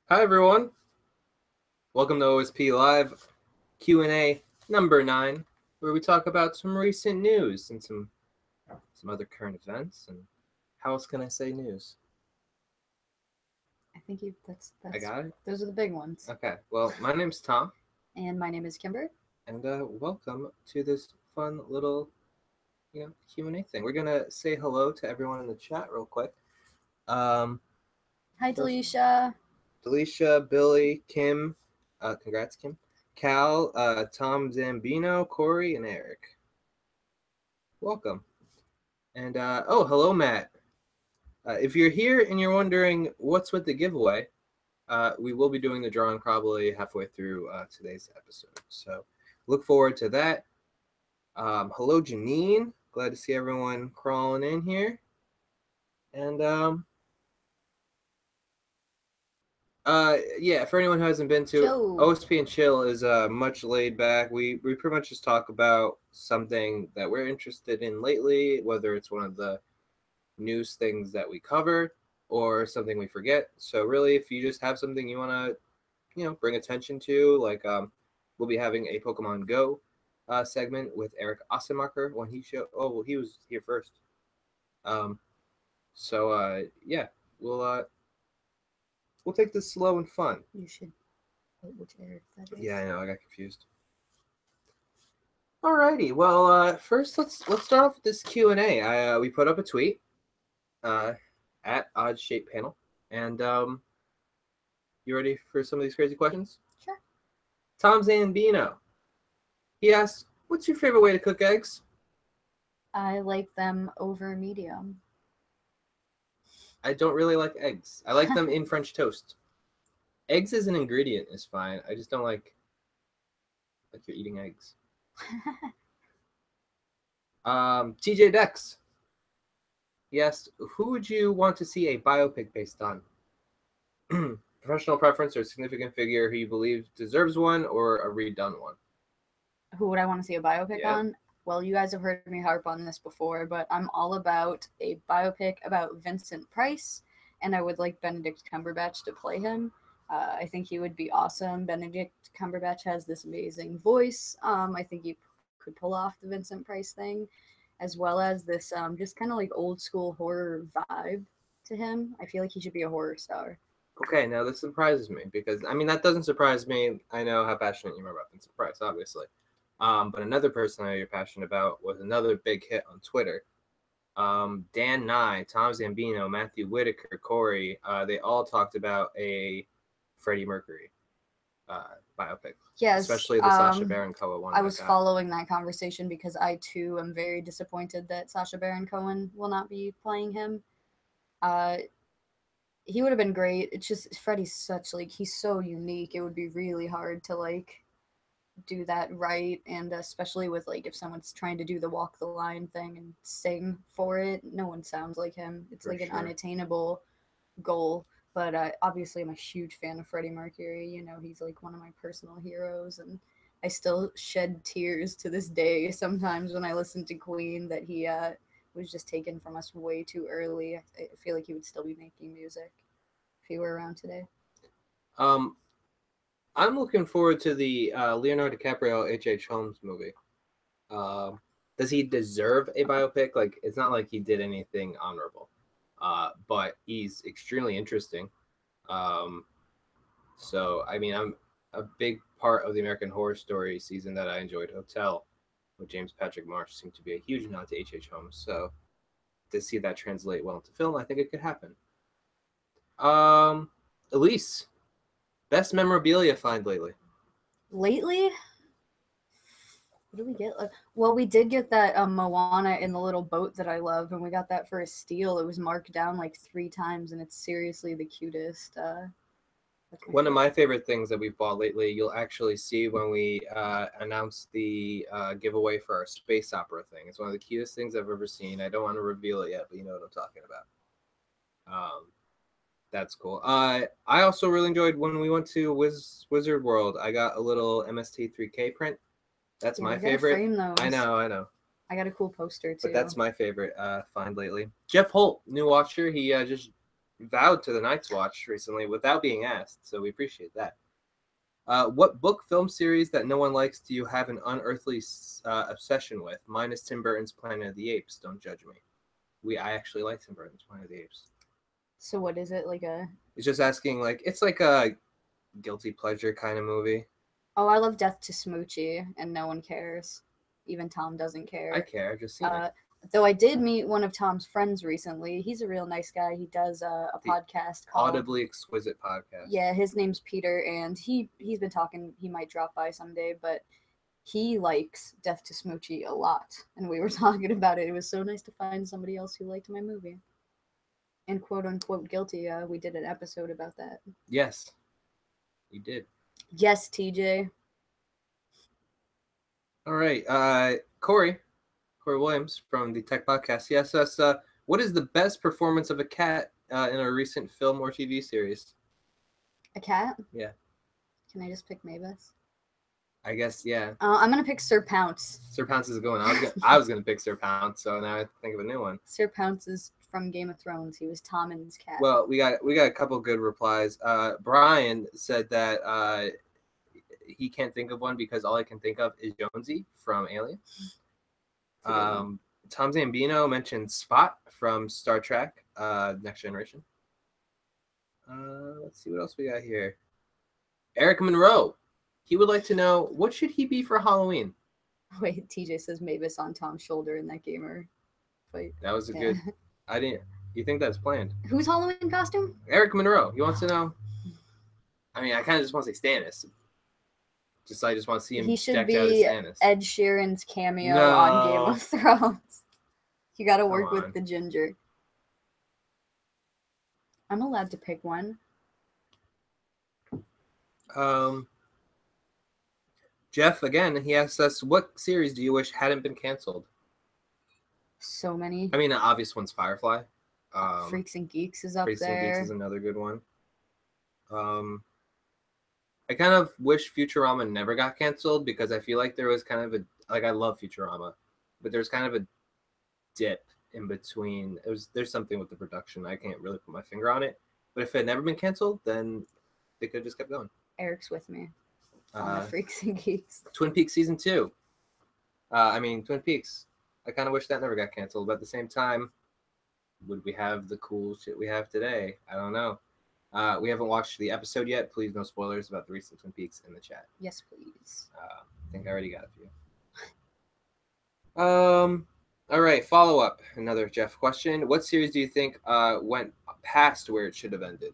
Hi everyone, welcome to OSP Live Q&A number 9, where we talk about some recent news and some other current events. And how else can I say news? I think that's I got it? those are the big ones. Okay, well, my name's Tom, And my name is Kimber. and welcome to this fun little Q&A thing. We're gonna say hello to everyone in the chat real quick. Hi, First, Delisha. Delisha, Billy, Kim, congrats Kim, Cal, Tom Zambino, Corey, and Eric. Welcome. And hello, Matt. If you're here and you're wondering what's with the giveaway, we will be doing the drawing probably halfway through today's episode. So look forward to that. Hello, Janine. Glad to see everyone crawling in here. And for anyone who hasn't been to Chill. OSP and Chill is much laid back. We pretty much just talk about something that we're interested in lately, whether it's one of the news things that we cover or something we forget. So really, if you just have something you want to, bring attention to, like we'll be having a Pokemon Go segment with Eric Ossenmacher when he he was here first. Um, so we'll take this slow and fun. You should put which Eric that is. Yeah, I know, I got confused. Alrighty, well, first let's start off with this Q&A. We put up a tweet at Odd Shape Panel, and you ready for some of these crazy questions? Sure. Tom Zambino. He asks, what's your favorite way to cook eggs? I like them over medium. I don't really like eggs. I like them in French toast. Eggs as an ingredient is fine. I just don't like you're eating eggs. TJ Dex. Yes, who would you want to see a biopic based on? Professional preference or significant figure who you believe deserves one or a redone one? Who would I want to see a biopic Yeah. on? Well, you guys have heard me harp on this before, but I'm all about a biopic about Vincent Price, and I would like Benedict Cumberbatch to play him. I think he would be awesome. Benedict Cumberbatch has this amazing voice. I think he could pull off the Vincent Price thing, as well as this just kind of like old school horror vibe to him. I feel like he should be a horror star. Okay, now this surprises me because that doesn't surprise me. I know how passionate you are about Vincent Price, obviously. But another person I know you're passionate about was another big hit on Twitter. Dan Nye, Tom Zambino, Matthew Whitaker, Corey, they all talked about a Freddie Mercury biopic. Yes, especially the Sacha Baron Cohen one. I was following that conversation because I too am very disappointed that Sacha Baron Cohen will not be playing him. He would have been great. It's just Freddie's such he's so unique. It would be really hard to do that right, and especially with if someone's trying to do the walk the line thing and sing for it, no one sounds like him. It's an unattainable goal. But obviously, I'm a huge fan of Freddie Mercury. You know, he's one of my personal heroes, and I still shed tears to this day sometimes when I listen to Queen that he was just taken from us way too early. I feel like he would still be making music if he were around today. I'm looking forward to the Leonardo DiCaprio H.H. Holmes movie. Does he deserve a biopic? It's not like he did anything honorable, but he's extremely interesting. So I'm a big part of the American Horror Story season that I enjoyed, Hotel, with James Patrick Marsh, seemed to be a huge nod to H.H. Holmes. So to see that translate well into film, I think it could happen. Elise, best memorabilia find lately? Lately? What did we get? Well, we did get that Moana in the little boat that I love, and we got that for a steal. It was marked down 3 times, and it's seriously the cutest. One of my favorite things that we've bought lately, you'll actually see when we announce the giveaway for our space opera thing. It's one of the cutest things I've ever seen. I don't want to reveal it yet, but you know what I'm talking about. That's cool. I also really enjoyed when we went to Wizard World. I got a little MST3K print. That's my favorite. Frame those. I know. I got a cool poster too. But that's my favorite find lately. Jeff Holt, new watcher. He just vowed to the Night's Watch recently without being asked, so we appreciate that. What book film series that no one likes do you have an unearthly obsession with? Mine is Tim Burton's Planet of the Apes. Don't judge me. I actually like Tim Burton's Planet of the Apes. So what is it, like a... It's just asking, like, it's like a guilty pleasure kind of movie. Oh, I love Death to Smoochie, and no one cares. Even Tom doesn't care. I care. I've just seen it. Though I did meet one of Tom's friends recently. He's a real nice guy. He does a podcast called Audibly Exquisite Podcast. Yeah, his name's Peter, and he's been talking. He might drop by someday, but he likes Death to Smoochie a lot, and we were talking about it. It was so nice to find somebody else who liked my movie. And quote unquote guilty. We did an episode about that. Yes, you did. Yes, TJ. All right, Corey Williams from the Tech Podcast. Yes, what is the best performance of a cat in a recent film or TV series? A cat? Yeah. Can I just pick Mavis? I guess, yeah. I'm gonna pick Sir Pounce. Sir Pounce is going. I was gonna pick Sir Pounce, so now I have to think of a new one. Sir Pounce is from Game of Thrones. He was Tommen's cat. Well, we got a couple good replies. Brian said that he can't think of one because all I can think of is Jonesy from Alien. Tom Zambino mentioned Spot from Star Trek, Next Generation. Let's see what else we got here. Eric Monroe. He would like to know, what should he be for Halloween? Wait, TJ says Mavis on Tom's shoulder in that gamer fight. That was a good... You think that's planned? Whose Halloween costume? Eric Monroe. He wants to know... I mean, I kind of just want to say Stannis. I just want to see him He should decked out as be Stannis. Ed Sheeran's cameo on Game of Thrones. You gotta work with the ginger. I'm allowed to pick one. Jeff, again, he asks us, what series do you wish hadn't been canceled? So many. I mean, the obvious one's Firefly. Freaks and Geeks is up Freaks there. and Geeks is another good one. I kind of wish Futurama never got canceled because I feel like there was kind of I love Futurama, but there's kind of a dip in between. There's something with the production. I can't really put my finger on it. But if it had never been canceled, then they could have just kept going. Eric's with me on the Freaks and Geeks. Twin Peaks season 2. Twin Peaks. I kind of wish that never got canceled. But at the same time, would we have the cool shit we have today? I don't know. We haven't watched the episode yet. Please, no spoilers about the recent Twin Peaks in the chat. Yes, please. I think I already got a few. All right, follow up. Another Jeff question. What series do you think went past where it should have ended?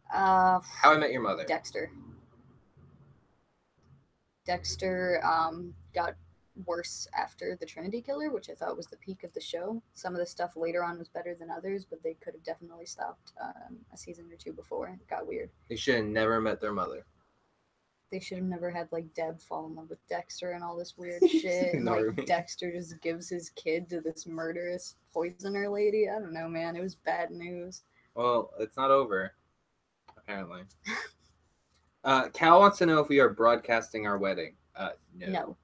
How I Met Your Mother. Dexter got worse after the Trinity Killer, which I thought was the peak of the show. Some of the stuff later on was better than others, but they could have definitely stopped a season or two before. It got weird. They should have never met their mother. They should have never had like Deb fall in love with Dexter and all this weird shit. And, like Dexter just gives his kid to this murderous poisoner lady. I don't know, man. It was bad news. Well, it's not over, apparently. Cal wants to know if we are broadcasting our wedding. No.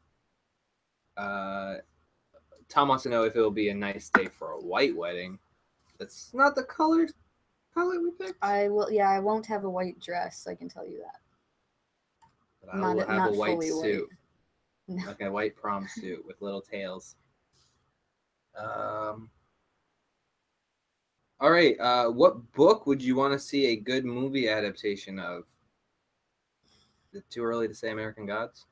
Tom wants to know if it will be a nice day for a white wedding. That's not the color we picked. I won't have a white dress. I can tell you that. But I will have a white suit, like a white prom suit with little tails. All right. What book would you want to see a good movie adaptation of? Is it too early to say American Gods?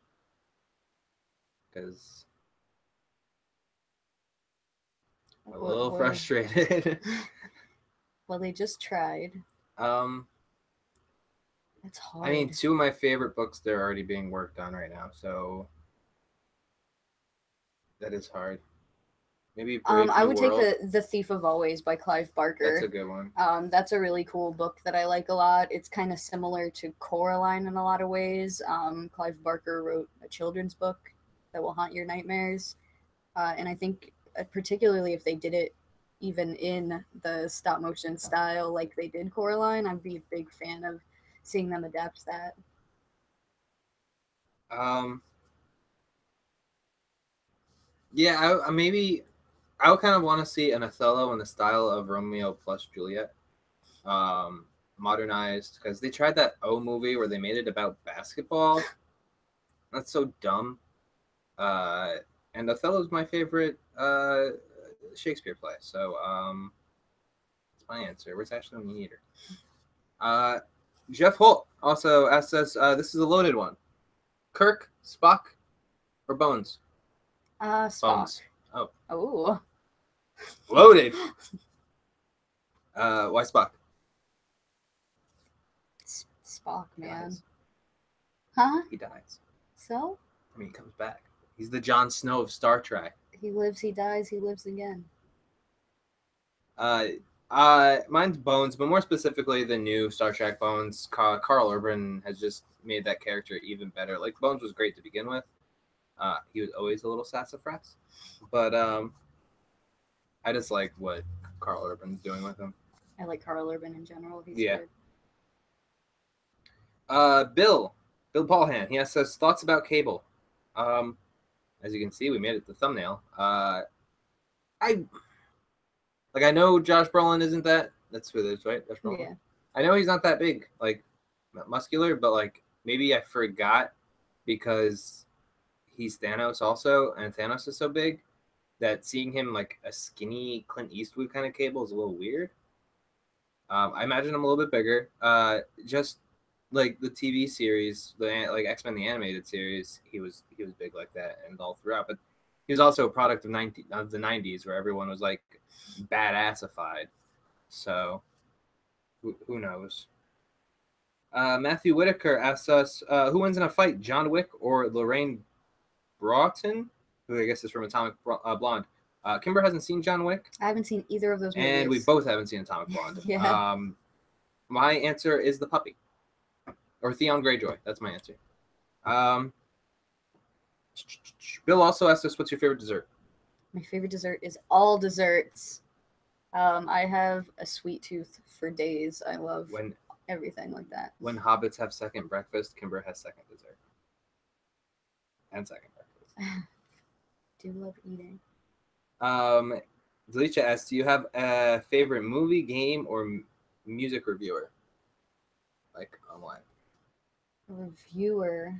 Because I'm a little frustrated. Well, they just tried. It's hard. I mean, 2 of my favorite books, they're already being worked on right now, so that is hard. Maybe I would take the Thief of Always by Clive Barker. That's a good one. That's a really cool book that I like a lot. It's kind of similar to Coraline in a lot of ways. Clive Barker wrote a children's book that will haunt your nightmares, and I think particularly if they did it even in the stop motion style like they did Coraline, I'd be a big fan of seeing them adapt that. Yeah, maybe I would kind of want to see an Othello in the style of Romeo plus Juliet. modernized, because they tried that O movie where they made it about basketball. That's so dumb. And Othello's my favorite Shakespeare play. So that's my answer. Where's Ashley when you need her? Jeff Holt also asked us, this is a loaded one. Kirk, Spock, or Bones? Spock. Bones. Oh. Oh. Loaded. Why Spock? Spock, man. Dies. Huh? He dies. So? I mean, he comes back. He's the Jon Snow of Star Trek. He lives, he dies, he lives again. Mine's Bones, but more specifically the new Star Trek Bones. Carl Urban has just made that character even better. Like, Bones was great to begin with. He was always a little sassafras, but I just like what Carl Urban's doing with him. I like Carl Urban in general. He's good. Bill Paulhan. He asks us thoughts about Cable. As you can see, we made it the thumbnail. I know Josh Brolin isn't that. That's who it is, right? Josh Brolin. Yeah. I know he's not that big, like muscular, but like maybe I forgot because he's Thanos also, and Thanos is so big that seeing him like a skinny Clint Eastwood kind of Cable is a little weird. I imagine him a little bit bigger. Just like the TV series, like X-Men the animated series, he was big like that and all throughout. But he was also a product of the 90s where everyone was like badassified. So who knows? Matthew Whitaker asks us, who wins in a fight, John Wick or Lorraine Broughton, who I guess is from Atomic Blonde. Kimber hasn't seen John Wick. I haven't seen either of those movies. And we both haven't seen Atomic Blonde. Yeah. My answer is the puppy. Or Theon Greyjoy. That's my answer. Bill also asked us, what's your favorite dessert? My favorite dessert is all desserts. I have a sweet tooth for days. I love everything like that. When hobbits have second breakfast, Kimber has second dessert. And second breakfast. Do love eating. Delicia asks, do you have a favorite movie, game, or music reviewer? Like online. Reviewer.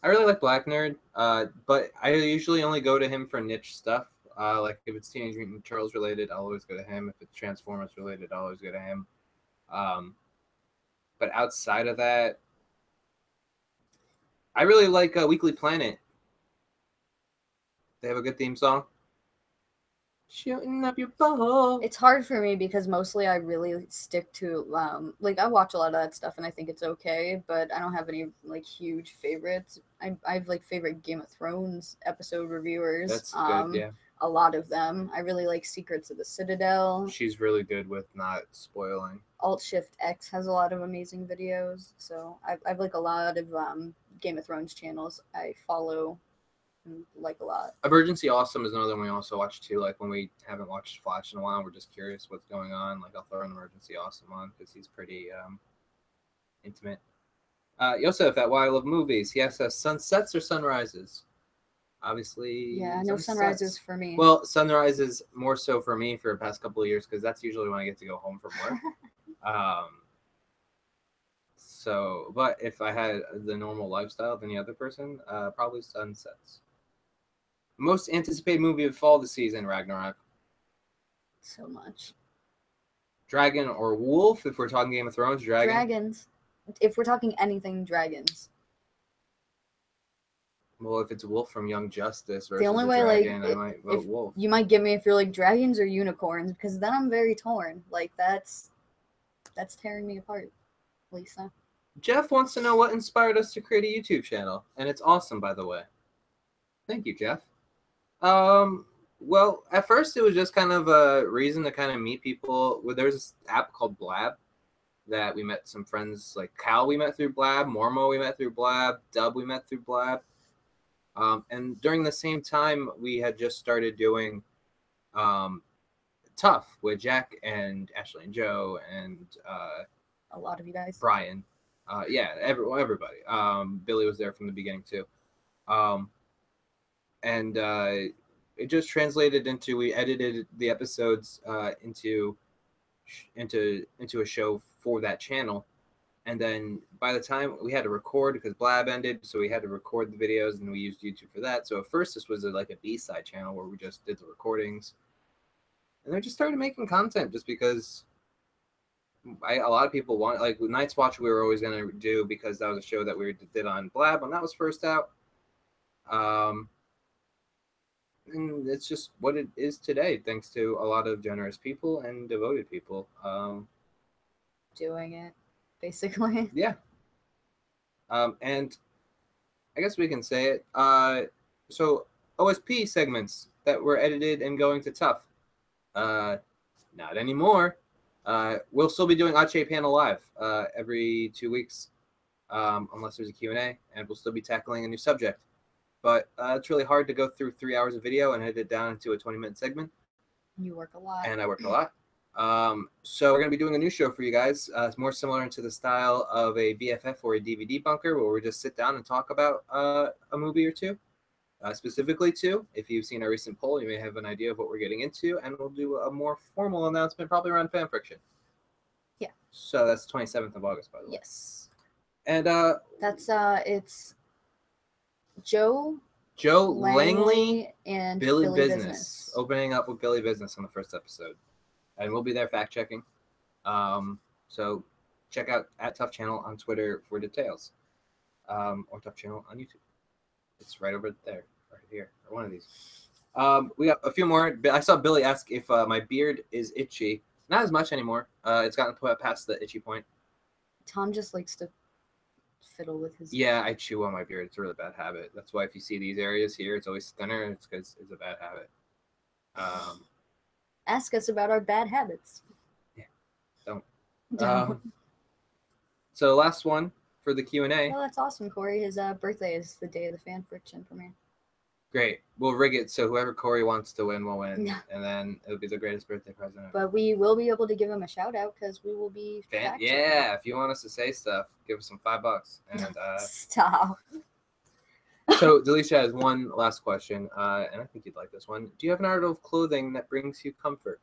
I really like Black Nerd, but I usually only go to him for niche stuff. Like if it's Teenage Mutant Ninja Turtles related, I'll always go to him. If it's Transformers related, I'll always go to him. But outside of that, I really like Weekly Planet. They have a good theme song. Shooting up your ball. It's hard for me because mostly I really stick to like I watch a lot of that stuff and I think it's okay, but I don't have any like huge favorites. I have like favorite Game of Thrones episode reviewers. That's good, yeah. A lot of them. I really like Secrets of the Citadel. She's really good with not spoiling. Alt Shift X has a lot of amazing videos. So I've like a lot of Game of Thrones channels I follow and like a lot. Emergency Awesome is another one we also watch too. Like when we haven't watched Flash in a while, we're just curious what's going on. Like I'll throw an Emergency Awesome on because he's pretty intimate. Yosef at Why I Love Movies. He asks us sunsets or sunrises. Obviously, yeah, no sunrises for me. Well, sunrises more so for me for the past couple of years because that's usually when I get to go home from work. So, but if I had the normal lifestyle of any other person, probably sunsets. Most anticipated movie of fall this season, Ragnarok. So much. Dragon or wolf? If we're talking Game of Thrones, dragon. Dragons. If we're talking anything, dragons. Well, if it's Wolf from Young Justice versus the only way, dragon, like, I might vote Wolf. You might get me if you're like dragons or unicorns, because then I'm very torn. Like that's tearing me apart, Lisa. Jeff wants to know what inspired us to create a YouTube channel, and it's awesome, by the way. Thank you, Jeff. Well, at first it was just kind of a reason to kind of meet people. There was this app called Blab that we met some friends, like Cal we met through Blab, Mormo we met through Blab, Dub we met through Blab. And during the same time, we had just started doing Tough with Jack and Ashley and Joe and a lot of you guys. Brian. Yeah, everybody. Billy was there from the beginning too. And it just translated into, we edited the episodes into into a show for that channel. And then by the time we had to record because Blab ended, so we had to record the videos and we used YouTube for that. So at first this was like a B-side channel where we just did the recordings. And then we just started making content just because a lot of people want, like Night's Watch we were always going to do because that was a show that we did on Blab when that was first out. And it's just what it is today, thanks to a lot of generous people and devoted people. Doing it, basically. Yeah. And I guess we can say it. So OSP segments that were edited and going to Tough. Not anymore. We'll still be doing Odd Shape Panel Live every 2 weeks, unless there's a Q&A, and we'll still be tackling a new subject. But it's really hard to go through 3 hours of video and edit it down into a 20-minute segment. You work a lot. And I work a lot. So we're going to be doing a new show for you guys. It's more similar into the style of a BFF or a DVD bunker, where we just sit down and talk about a movie or two. Specifically two. If you've seen our recent poll, you may have an idea of what we're getting into, and we'll do a more formal announcement probably around fan fiction. Yeah. So that's 27th of August, by the way. Yes. And that's it's Joe Langley and Billy Business, opening up with Billy Business on the first episode, and we'll be there fact checking. So check out @Tough Channel on Twitter for details, or Tough Channel on YouTube. It's right over there, right here, or one of these. We got a few more. I saw Billy ask if my beard is itchy. Not as much anymore. It's gotten past the itchy point. Tom just likes to fiddle with his. Yeah, I chew on my beard. It's a really bad habit. That's why if you see these areas here, it's always thinner. It's because it's a bad habit. Ask us about our bad habits. Yeah, don't. So last one for the Q&A. Oh, that's awesome, Corey. His birthday is the day of the fan fiction premiere. Great. We'll rig it so whoever Corey wants to win will win, and then it'll be the greatest birthday present ever. But we will be able to give him a shout out because we will be. Yeah, if you want us to say stuff, give us some $5. And stop. So Delisha has one last question, and I think you'd like this one. Do you have an article of clothing that brings you comfort?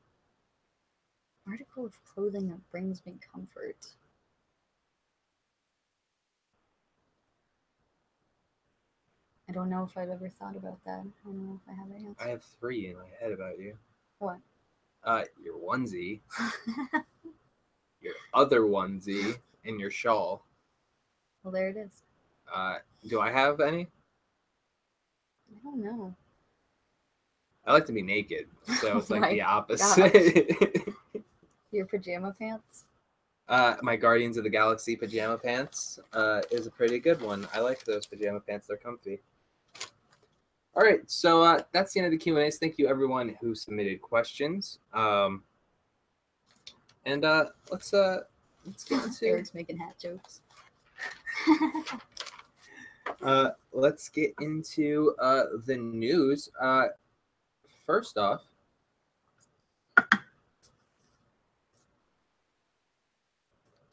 Article of clothing that brings me comfort. I don't know if I've ever thought about that. I don't know if I have an answer. I have 3 in my head about you. What? Your onesie, your other onesie, and your shawl. Well, there it is. Do I have any? I don't know. I like to be naked, so it's like the opposite. Your pajama pants? My Guardians of the Galaxy pajama pants is a pretty good one. I like those pajama pants. They're comfy. All right, so that's the end of the Q&As. Thank you, everyone who submitted questions. And let's get into... Eric's making hat jokes. Let's get into the news. First off,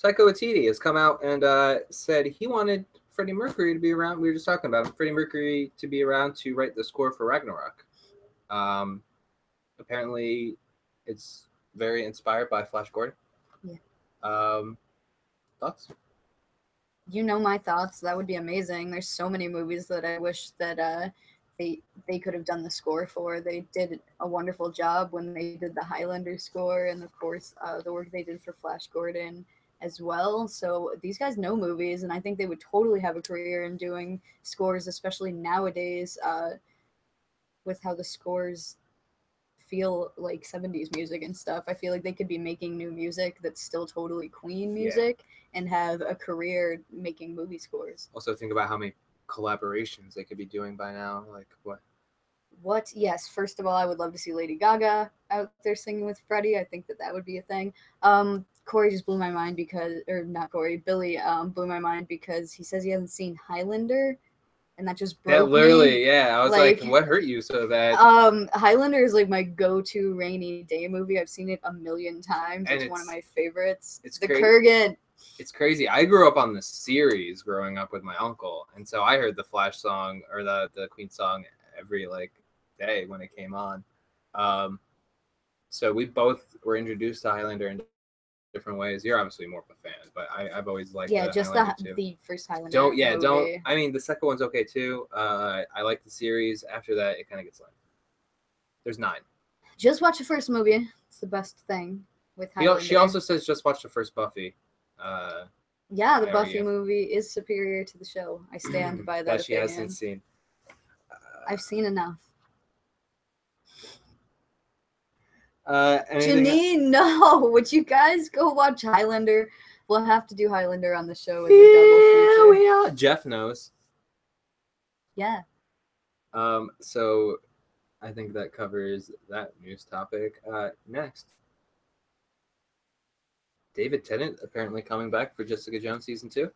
Taika Waititi has come out and said he wanted Freddie Mercury to be around. We were just talking about him. Freddie Mercury to be around to write the score for Ragnarok. Apparently, it's very inspired by Flash Gordon. Yeah. Thoughts? You know my thoughts. That would be amazing. There's so many movies that I wish that they could have done the score for. They did a wonderful job when they did the Highlander score, and of course the work they did for Flash Gordon as well. So these guys know movies, and I think they would totally have a career in doing scores, especially nowadays with how the scores feel like 70s music and stuff. I feel like they could be making new music that's still totally Queen music and have a career making movie scores. Also think about how many collaborations they could be doing by now. Like what? Yes, first of all, I would love to see Lady Gaga out there singing with Freddie. I think that would be a thing. Corey just blew my mind because, or not Corey, Billy blew my mind because he says he hasn't seen Highlander, and that just broke that literally, me. Yeah, I was like, what hurt you so bad? Highlander is like my go-to rainy day movie. I've seen it a million times. It's one of my favorites. It's the Kurgan. It's crazy. I grew up on the series growing up with my uncle, and so I heard the Flash song or the Queen song every day when it came on. So we both were introduced to Highlander and different ways. You're obviously more of a fan, but I've always liked Yeah, the just Highlander too. the first Highlander Don't movie. I mean the second one's okay too. I like the series. After that it kinda gets lame. There's 9. Just watch the first movie. It's the best thing with Highlander. She also says just watch the first Buffy. Yeah, the I Buffy argue. movie is superior to the show. I stand by that she opinion. hasn't seen. I've seen enough. Anything Janine, no. Would you guys go watch Highlander? We'll have to do Highlander on the show as a double feature. Yeah, Jeff knows. Yeah. So I think that covers that news topic. Next, David Tennant apparently coming back for Jessica Jones season 2.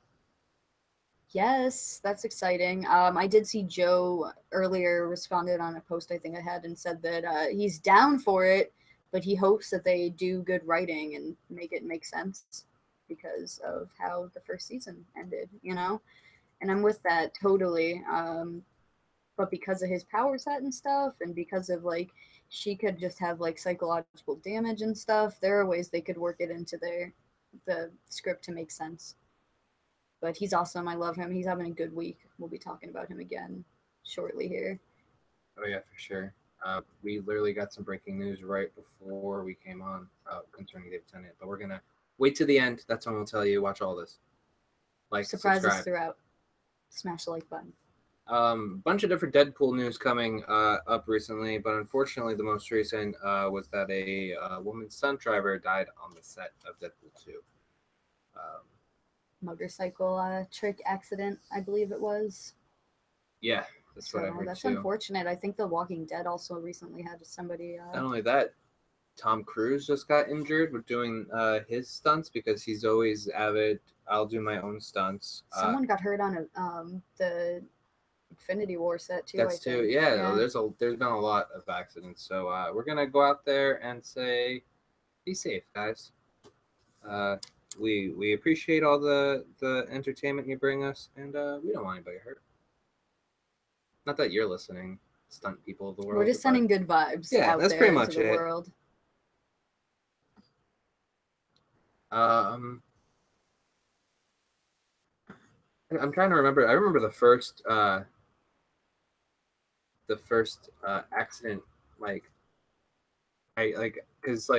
Yes, that's exciting. I did see Joe earlier responded on a post I think I had and said that he's down for it, but he hopes that they do good writing and make it make sense because of how the first season ended, you know? And I'm with that totally. But because of his power set and stuff, and because of like she could just have like psychological damage and stuff, there are ways they could work it into the script to make sense. But he's awesome. I love him. He's having a good week. We'll be talking about him again shortly here. Oh yeah, for sure. We literally got some breaking news right before we came on concerning David Tennant, but we're gonna wait to the end. That's when we'll tell you. Watch all this. Like, Surprises subscribe. throughout. Smash the like button. Bunch of different Deadpool news coming up recently, but unfortunately, the most recent was that a woman's stunt driver died on the set of Deadpool 2. Motorcycle trick accident, I believe it was. Yeah, that's what I heard that's too. Unfortunate. I think The Walking Dead also recently had somebody. Not only that, Tom Cruise just got injured with doing his stunts because he's always avid. I'll do my own stunts. Someone got hurt on the Infinity War set too. That's I think. too. Yeah, there's been a lot of accidents, so we're gonna go out there and say, be safe, guys. We appreciate all the entertainment you bring us, and we don't want anybody hurt. Not that you're listening, stunt people of the world. We're just sending good vibes out that's there pretty into much the it. world. I'm trying to remember. I remember the first accident, because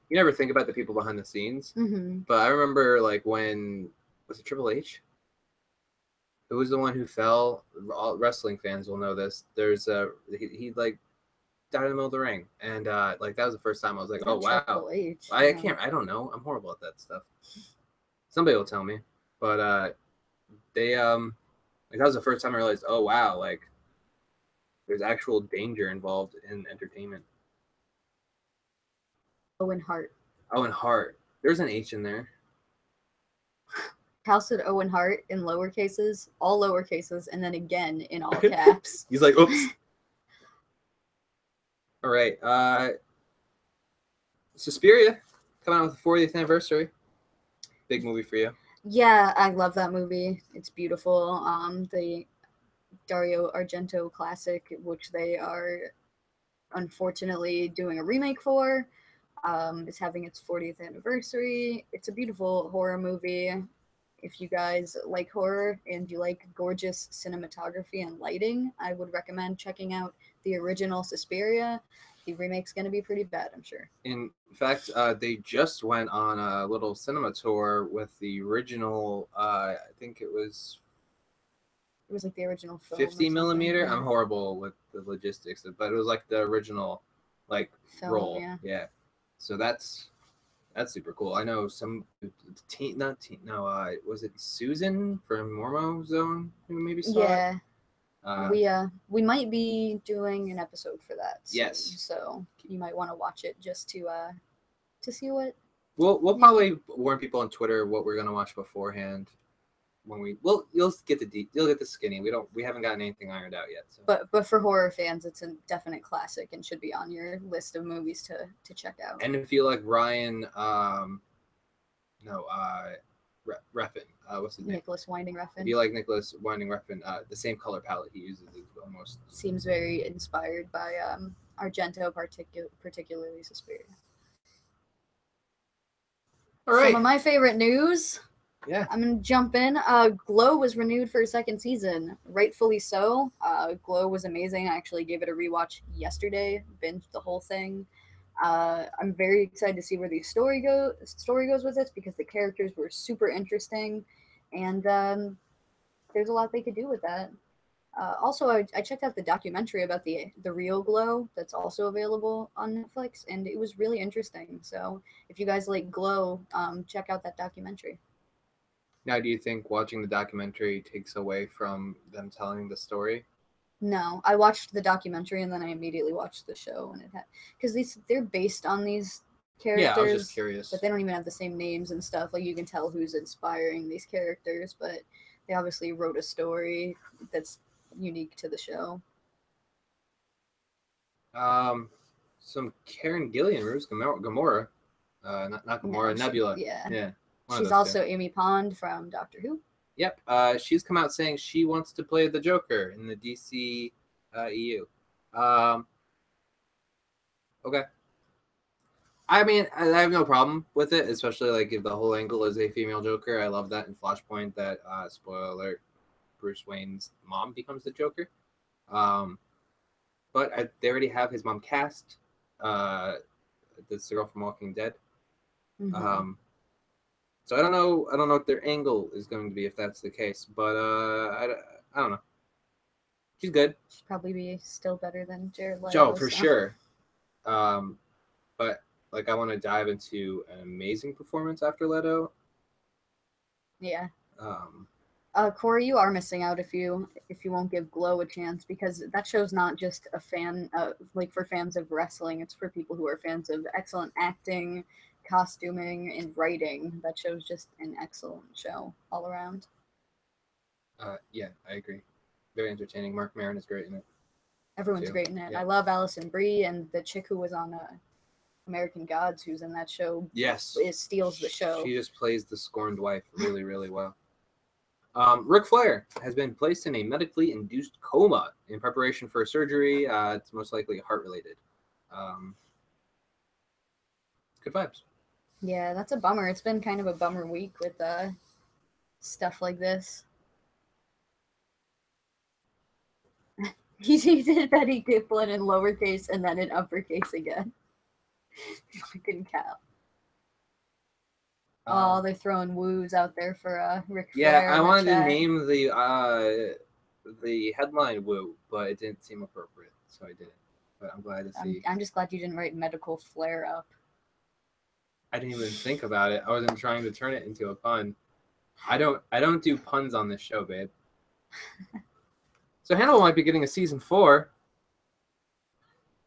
you never think about the people behind the scenes. Mm-hmm. But I remember when was it Triple H? Who was the one who fell? All wrestling fans will know this. There's he died in the middle of the ring, and that was the first time I was like, oh wow. Triple H. I don't know. I'm horrible at that stuff. Somebody will tell me, but they that was the first time I realized, oh wow, there's actual danger involved in entertainment. Owen Hart. Owen Hart. There's an H in there. Cal said Owen Hart in lower cases, all lower cases, and then again in all caps. He's like, oops. All right. Suspiria coming out with the 40th anniversary. Big movie for you. Yeah, I love that movie. It's beautiful. The Dario Argento classic, which they are unfortunately doing a remake for, is having its 40th anniversary. It's a beautiful horror movie. If you guys like horror and you like gorgeous cinematography and lighting, I would recommend checking out the original Suspiria. The remake's going to be pretty bad, I'm sure. In fact, they just went on a little cinema tour with the original, I think it was like the original film. 50 millimeter. Yeah. I'm horrible with the logistics, but it was like the original film, roll. Yeah. So that's super cool. I know some was it Susan from Mormo Zone who maybe saw it? We might be doing an episode for that soon, yes, so you might want to watch it just to see what we'll probably warn people on Twitter what we're gonna watch beforehand. You'll get the skinny. We haven't gotten anything ironed out yet. So. But for horror fans, it's a definite classic and should be on your list of movies to check out. And if you like Ryan, Refn, what's his name? Nicholas Winding Refn. If you like Nicholas Winding Refn, the same color palette he uses is almost seems very inspired by Argento, particularly Suspiria. All Some right. of my favorite news. Yeah. I'm gonna jump in. Glow was renewed for a second season, rightfully so. Glow was amazing. I actually gave it a rewatch yesterday, binged the whole thing. I'm very excited to see where the story goes with this because the characters were super interesting, and there's a lot they could do with that. Also, I checked out the documentary about the real Glow that's also available on Netflix, and it was really interesting. So if you guys like Glow, check out that documentary. Now, do you think watching the documentary takes away from them telling the story? No, I watched the documentary and then I immediately watched the show, and it had because they're based on these Yeah, I was just characters, curious. but they don't even have the same names and stuff. Like you can tell who's inspiring these characters, but they obviously wrote a story that's unique to the show. Some Karen Gillian, Rose Gamora, not Gamora, No, Nebula. yeah, Yeah, one of she's those two. also Amy Pond from Doctor Who. Yep. She's come out saying she wants to play the Joker in the DC EU. Okay. I mean, I have no problem with it, especially like if the whole angle is a female Joker. I love that in Flashpoint. That spoiler alert: Bruce Wayne's mom becomes the Joker. Um, but they already have his mom cast. That's the girl from Walking Dead. Mm-hmm. So I don't know. I don't know what their angle is going to be if that's the case. But I don't know. She's good. She'd probably be still better than Jared Leto. Joe for so. sure. But like I want to dive into an amazing performance after Leto. Yeah. Um, Corey, you are missing out if you won't give Glow a chance because that show's not just a fan like for fans of wrestling. It's for people who are fans of excellent acting, costuming, and writing. That show's just an excellent show all around. yeah, I agree. Very entertaining. Mark Maron is great in it. Everyone's too. great in it. Yeah. I love Alison Brie and the chick who was on American Gods, who's in that show. Yes, it steals the show. She just plays the scorned wife really, really well. Ric Flair has been placed in a medically induced coma in preparation for surgery. It's most likely heart related. Good vibes. Yeah, that's a bummer. It's been kind of a bummer week with stuff like this. He did Betty Giplin in lowercase and then in uppercase again. Fucking cow. Oh, they're throwing woos out there for Ric Flair. Yeah, I wanted to name the headline "Woo," but it didn't seem appropriate, so I didn't. But I'm glad to see. I'm just glad you didn't write medical flare up. I didn't even think about it. I wasn't trying to turn it into a pun. I don't do puns on this show, babe. So Hannibal might be getting a season 4.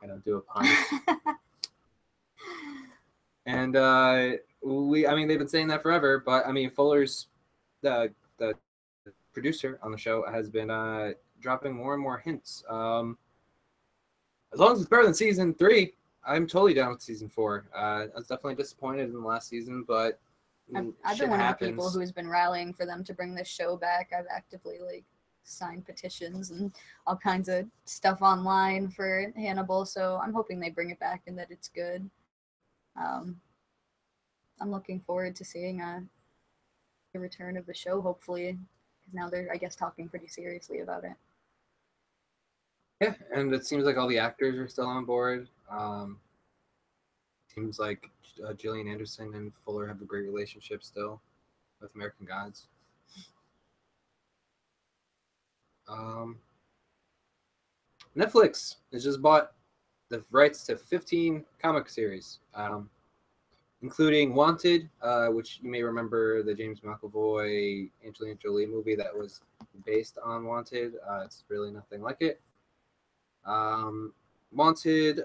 I don't do a pun. And I mean, they've been saying that forever, but I mean, Fuller's the producer on the show has been dropping more and more hints. As long as it's better than season 3, I'm totally down with season 4. I was definitely disappointed in the last season, but I've been one of the people who's been rallying for them to bring this show back. I've actively signed petitions and all kinds of stuff online for Hannibal, so I'm hoping they bring it back and that it's good. I'm looking forward to seeing the return of the show, hopefully, because now they're, I guess, talking pretty seriously about it. Yeah, and it seems like all the actors are still on board. Seems like Gillian Anderson and Fuller have a great relationship still with American Gods. Netflix has just bought the rights to 15 comic series, including Wanted, which you may remember the James McAvoy, Angelina Jolie movie that was based on Wanted. It's really nothing like it. Wanted,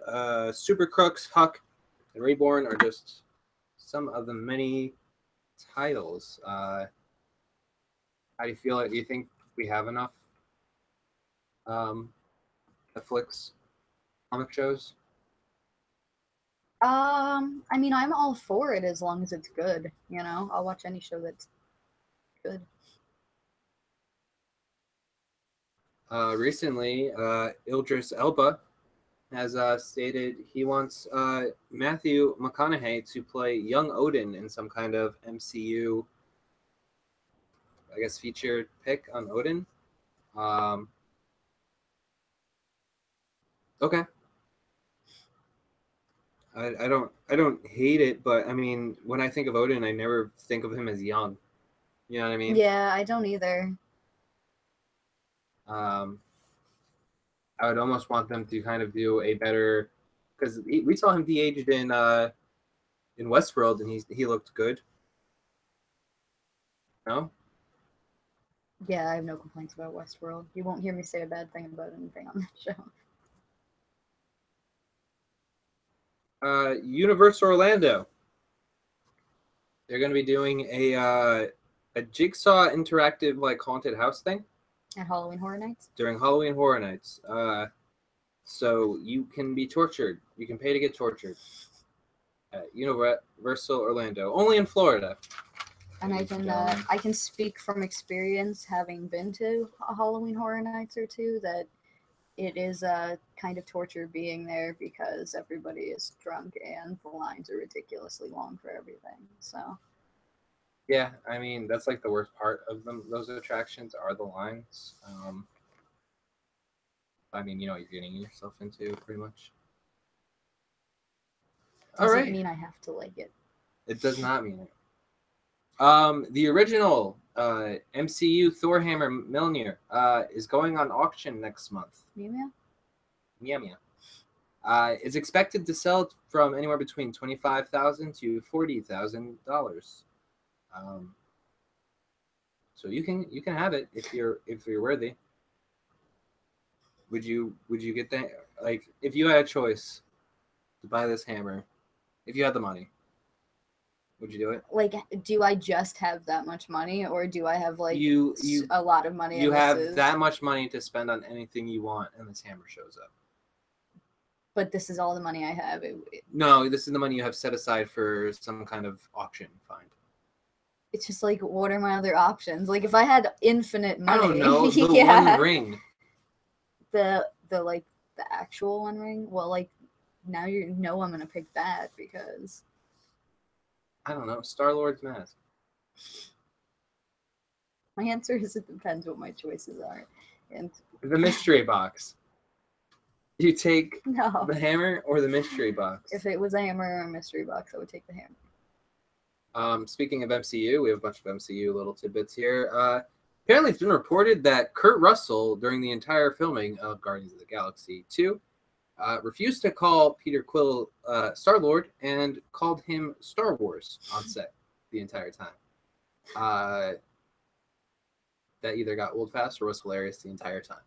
Super Crooks, Huck, and Reborn are just some of the many titles. How do you feel? Do you think we have enough Netflix comic shows? I mean, I'm all for it as long as it's good. You know, I'll watch any show that's good. Recently, Idris Elba has stated he wants Matthew McConaughey to play young Odin in some kind of MCU, I guess, featured pick on Odin. Okay. I don't hate it, but I mean, when I think of Odin, I never think of him as young. You know what I mean? Yeah, I don't either. Um, I would almost want them to kind of do a better, because we saw him de-aged in Westworld, and he looked good. No. Yeah, I have no complaints about Westworld. You won't hear me say a bad thing about anything on that show. Universal Orlando. They're going to be doing a Jigsaw interactive like haunted house thing At Halloween Horror Nights? during Halloween Horror Nights. So you can be tortured. You can pay to get tortured at Universal Orlando, only in Florida. And I can speak from experience, having been to a Halloween Horror Nights or two, that it is a kind of torture being there because everybody is drunk and the lines are ridiculously long for everything. So yeah, I mean that's like the worst part of them. Those attractions are the lines. I mean, you know what you're getting yourself into, pretty much. Doesn't mean I have to like it. It does not mean it. The original MCU Thor Hammer Mjolnir is going on auction next month. Meow. It's expected to sell from anywhere between $25,000 to $40,000. So you can have it if you're worthy. Would you get that? Like, if you had a choice to buy this hammer, if you had the money, would you do it? Like, do I just have that much money, or do I have like you a lot of money? You have that much money to spend on anything you want, and this hammer shows up. But this is all the money I have. No, this is the money you have set aside for some kind of auction find. It's just like, what are my other options? Like, if I had infinite money, I don't know. The yeah. One Ring. The like the actual One Ring. Well, like now you know I'm gonna pick that because I don't know. Star-Lord's mask. My answer is it depends what my choices are, and the mystery box. You take no the hammer or the mystery box. If it was a hammer or a mystery box, I would take the hammer. Speaking of MCU, we have a bunch of MCU little tidbits here. Apparently, it's been reported that Kurt Russell, during the entire filming of Guardians of the Galaxy 2, refused to call Peter Quill Star-Lord and called him Star Wars on set the entire time. That either got old fast or was hilarious the entire time.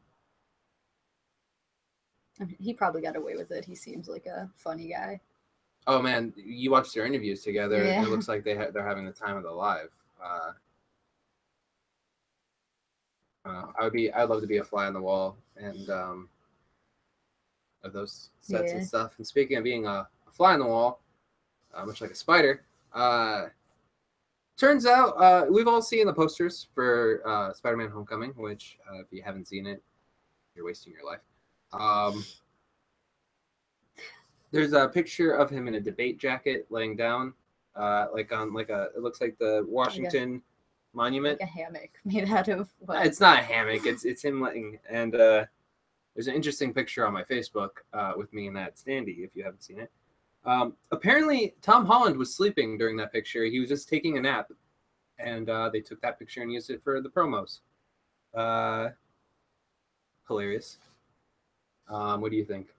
I mean, he probably got away with it. He seems like a funny guy. Oh man, you watched their interviews together. Yeah. It looks like they're having the time of their life. I'd love to be a fly on the wall and of those sets and stuff. And speaking of being a fly on the wall, much like a spider, turns out we've all seen the posters for Spider-Man: Homecoming, which if you haven't seen it, you're wasting your life. There's a picture of him in a debate jacket laying down, it looks like the Washington Monument. Like a hammock made out of what? It's not a hammock. It's him laying, and there's an interesting picture on my Facebook with me and that standee. If you haven't seen it, apparently Tom Holland was sleeping during that picture. He was just taking a nap, and they took that picture and used it for the promos. Hilarious. What do you think?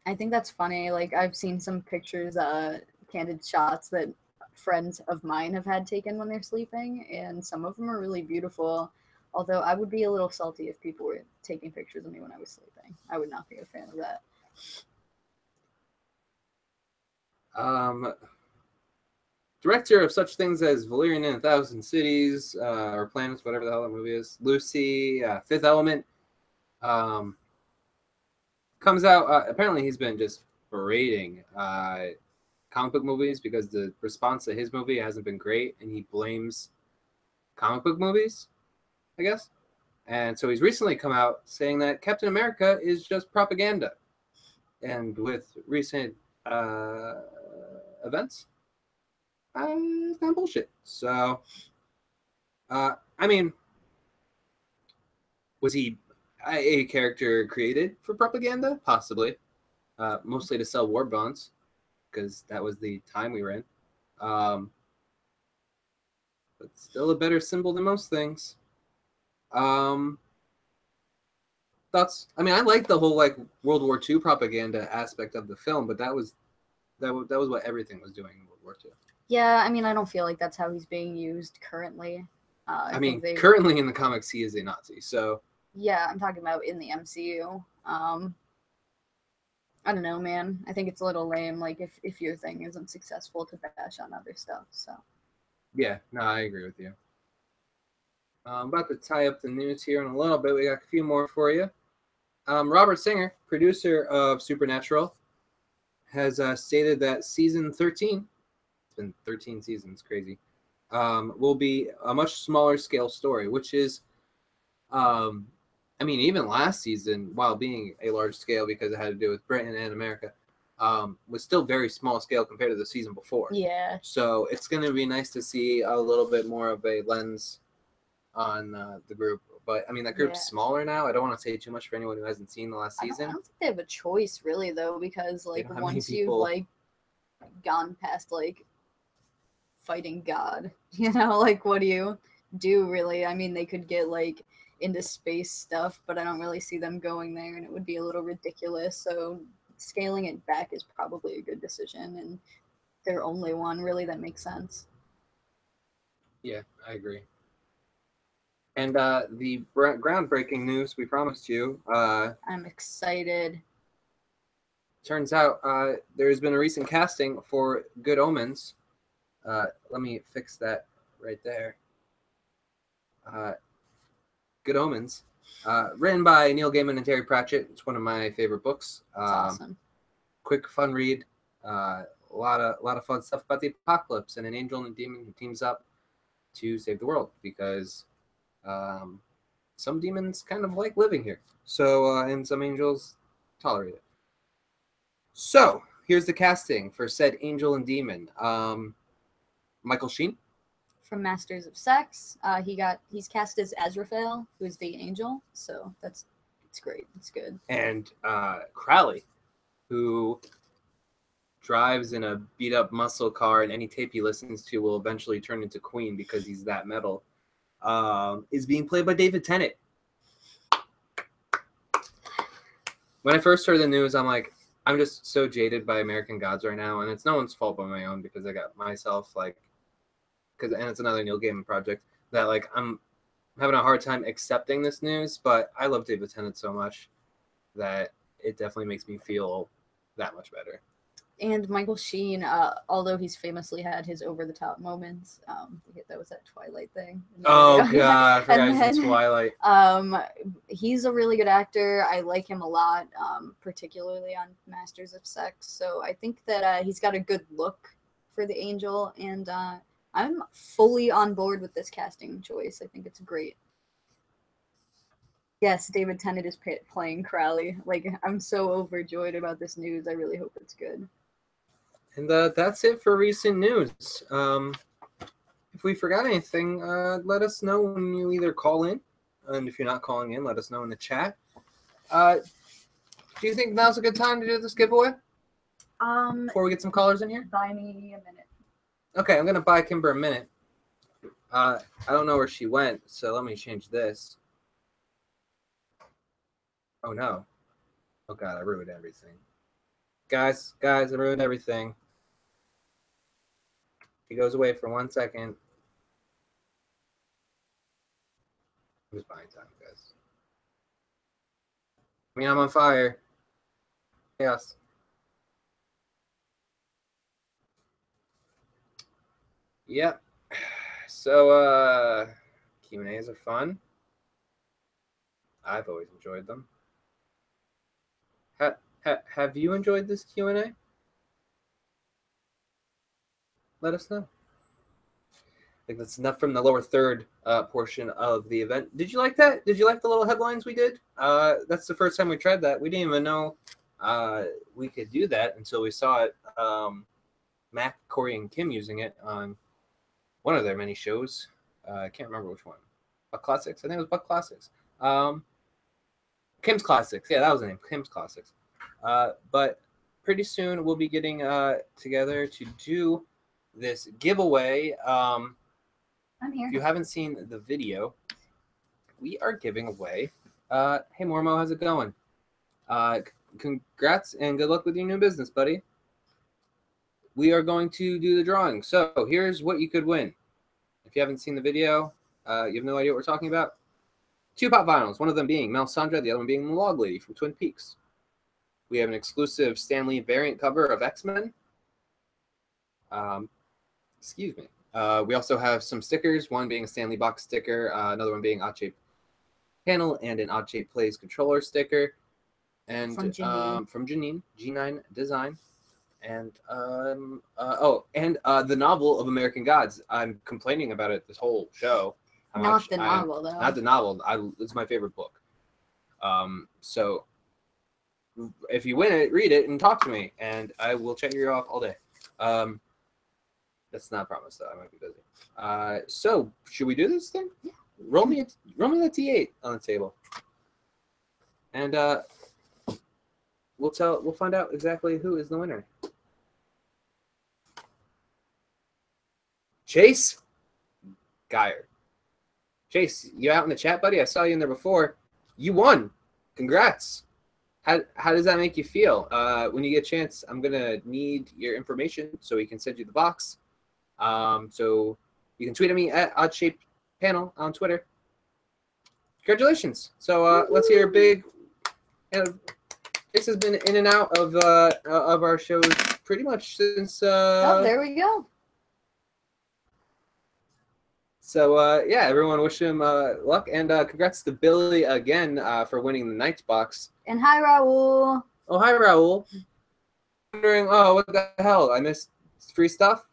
I think that's funny. Like, I've seen some pictures, candid shots that friends of mine have had taken when they're sleeping, and some of them are really beautiful. Although I would be a little salty if people were taking pictures of me when I was sleeping. I would not be a fan of that. Director of such things as Valerian in 1,000 Cities, or Planets, whatever the hell that movie is, Lucy, Fifth Element, comes out. Apparently, he's been just berating comic book movies because the response to his movie hasn't been great, and he blames comic book movies, I guess. And so he's recently come out saying that Captain America is just propaganda. And with recent events, it's kind of bullshit. So, I mean, was he a character created for propaganda? Possibly. Mostly to sell war bonds, because that was the time we were in. But still a better symbol than most things. Thoughts? I mean, I like the whole like World War II propaganda aspect of the film, but that was what everything was doing in World War II. Yeah, I mean, I don't feel like that's how he's being used currently. I mean, currently in the comics, he is a Nazi. So yeah, I'm talking about in the MCU. I don't know, man. I think it's a little lame. Like if your thing isn't successful, to bash on other stuff. So yeah, no, I agree with you. I'm about to tie up the news here in a little bit. We got a few more for you. Robert Singer, producer of Supernatural, has stated that season 13, it's been 13 seasons, crazy, will be a much smaller scale story, which is, I mean, even last season, while being a large scale because it had to do with Britain and America, was still very small scale compared to the season before. yeah. So it's going to be nice to see a little bit more of a lens on the group. But I mean, that group's smaller now. I don't want to say too much for anyone who hasn't seen the last season. I don't think they have a choice really though, because like once you've like gone past like fighting God, you know, like what do you do really? I mean, they could get like into space stuff, but I don't really see them going there, and it would be a little ridiculous. So scaling it back is probably a good decision, and they're only one really that makes sense. Yeah, I agree. And the groundbreaking news we promised you. I'm excited. Turns out there's been a recent casting for Good Omens. Let me fix that right there. Good Omens, written by Neil Gaiman and Terry Pratchett. It's one of my favorite books. It's awesome. Quick, fun read. A lot of fun stuff about the apocalypse and an angel and a demon who teams up to save the world because some demons kind of like living here. So and some angels tolerate it. So here's the casting for said angel and demon. Michael Sheen from Masters of Sex. He's cast as Azrael, who's the angel. So it's great. It's good. And Crowley, who drives in a beat up muscle car, and any tape he listens to will eventually turn into Queen because he's that metal. Is being played by David Tennant. When I first heard the news, I'm like, I'm just so jaded by American Gods right now, and it's no one's fault but my own because I got myself like, and it's another Neil Gaiman project that like I'm having a hard time accepting this news, but I love David Tennant so much that it definitely makes me feel that much better. And Michael Sheen, although he's famously had his over-the-top moments, that was that Twilight thing. Oh god, I forgot he's in Twilight. He's a really good actor. I like him a lot, particularly on Masters of Sex. So I think that he's got a good look for the angel, and I'm fully on board with this casting choice. I think it's great. Yes, David Tennant is playing Crowley. Like, I'm so overjoyed about this news. I really hope it's good. And that's it for recent news. If we forgot anything, let us know when you either call in, and if you're not calling in, let us know in the chat. Do you think now's a good time to do this giveaway? Before we get some callers in here? Buy me a minute. Okay, I'm going to buy Kimber a minute. I don't know where she went, so let me change this. Oh, no. Oh, God, I ruined everything. Guys, I ruined everything. He goes away for 1 second. I'm just buying time, guys. I mean, I'm on fire. Yes. Yep. So, Q&As are fun. I've always enjoyed them. Have you enjoyed this Q&A? Let us know. I think that's enough from the lower third portion of the event. Did you like that? Did you like the little headlines we did? That's the first time we tried that. We didn't even know we could do that until we saw it. Mac, Corey, and Kim using it on one of their many shows. I can't remember which one. Buck Classics? I think it was Buck Classics. Kim's Classics. Yeah, that was the name. Kim's Classics. But pretty soon we'll be getting together to do this giveaway. I'm here. If you haven't seen the video, we are giving away. Hey, Mormo, how's it going? Congrats and good luck with your new business, buddy. We are going to do the drawing. So here's what you could win. If you haven't seen the video, you have no idea what we're talking about. 2 pop vinyls, one of them being Melisandre, the other one being the Log Lady from Twin Peaks. We have an exclusive Stan Lee variant cover of X-Men. Excuse me. We also have some stickers, one being a Stan Lee box sticker, another one being odd-shaped panel, and an odd-shaped plays controller sticker. And from Janine, G9 Design. And the novel of American Gods. I'm complaining about it this whole show. Not the novel, though. Not the novel. It's my favorite book. So if you win it, read it and talk to me, and I will chat your ear off all day. That's not a promise, though. I might be busy. So should we do this thing? Yeah. Roll me the T8 on the table, and we'll find out exactly who is the winner. Chase Geyer. Chase, you out in the chat, buddy? I saw you in there before. You won. Congrats. How does that make you feel? When you get a chance, I'm gonna need your information so we can send you the box. So you can tweet at me at OddShapePanel on Twitter. Congratulations. So let's hear a big. Chase has been in and out of our shows pretty much since. Oh, there we go. So, yeah, everyone wish him luck. And congrats to Billy again for winning the Knights box. And hi, Raul. Oh, hi, Raul. Wondering, what the hell? I missed free stuff?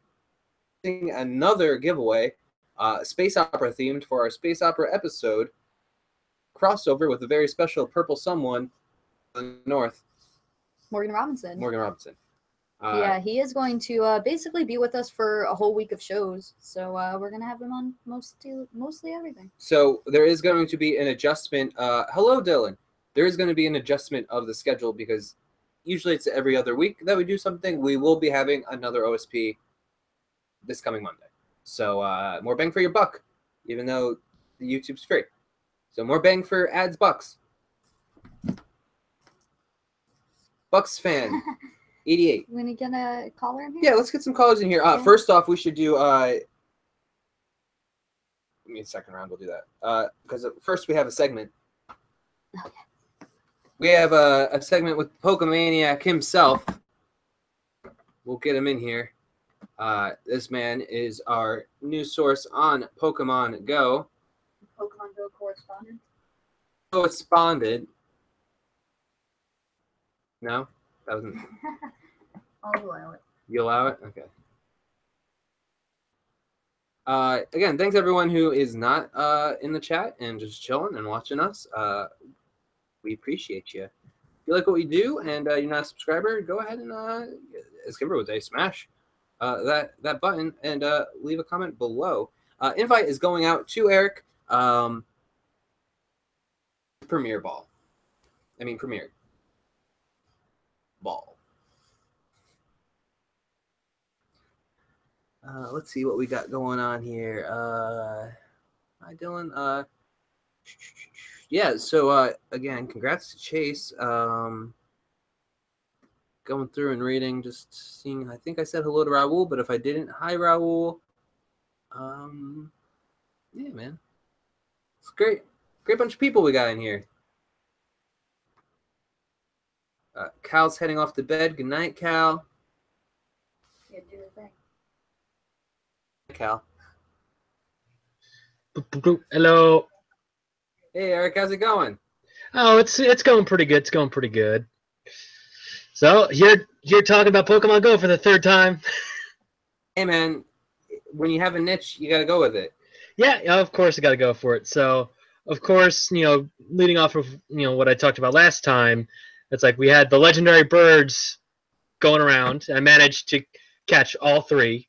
Another giveaway, space opera themed for our space opera episode. Crossover with a very special purple someone in the north. Morgan Robinson. Yeah, he is going to basically be with us for a whole week of shows. So we're going to have him on mostly everything. So there is going to be an adjustment. Hello, Dylan. There is going to be an adjustment of the schedule because usually it's every other week that we do something. We will be having another OSP this coming Monday. So more bang for your buck, even though the YouTube's free. So more bang for ads bucks. Bucks fan. 88. When you get a caller in here? Yeah, let's get some callers in here. First off, we should do. Give me a second round. We'll do that. Because first we have a segment. Okay. We have a segment with Pokemaniac himself. We'll get him in here. This man is our news source on Pokemon Go. Pokemon Go correspondent. Correspondent. No, that wasn't. I'll allow it. You allow it? Okay. Again, thanks everyone who is not in the chat and just chilling and watching us. We appreciate you. If you like what we do and you're not a subscriber, go ahead and, as Kimber would say, smash that button and leave a comment below. Invite is going out to Eric. Premiere Ball. Premiere Ball. Let's see what we got going on here. Hi, Dylan. Yeah, so again, congrats to Chase. Going through and reading, just seeing. I think I said hello to Raul, but if I didn't, hi, Raul. Yeah, man. It's great. Great bunch of people we got in here. Cal's heading off to bed. Good night, Cal. Yeah, do your thing. Cal. Hello. Hey, Eric. How's it going? Oh, it's going pretty good. It's going pretty good. So you're talking about Pokemon Go for the third time. Hey, man. When you have a niche, you gotta go with it. Yeah, of course I got to go for it. So, of course, leading off of what I talked about last time, It's like we had the legendary birds going around. I managed to catch all 3.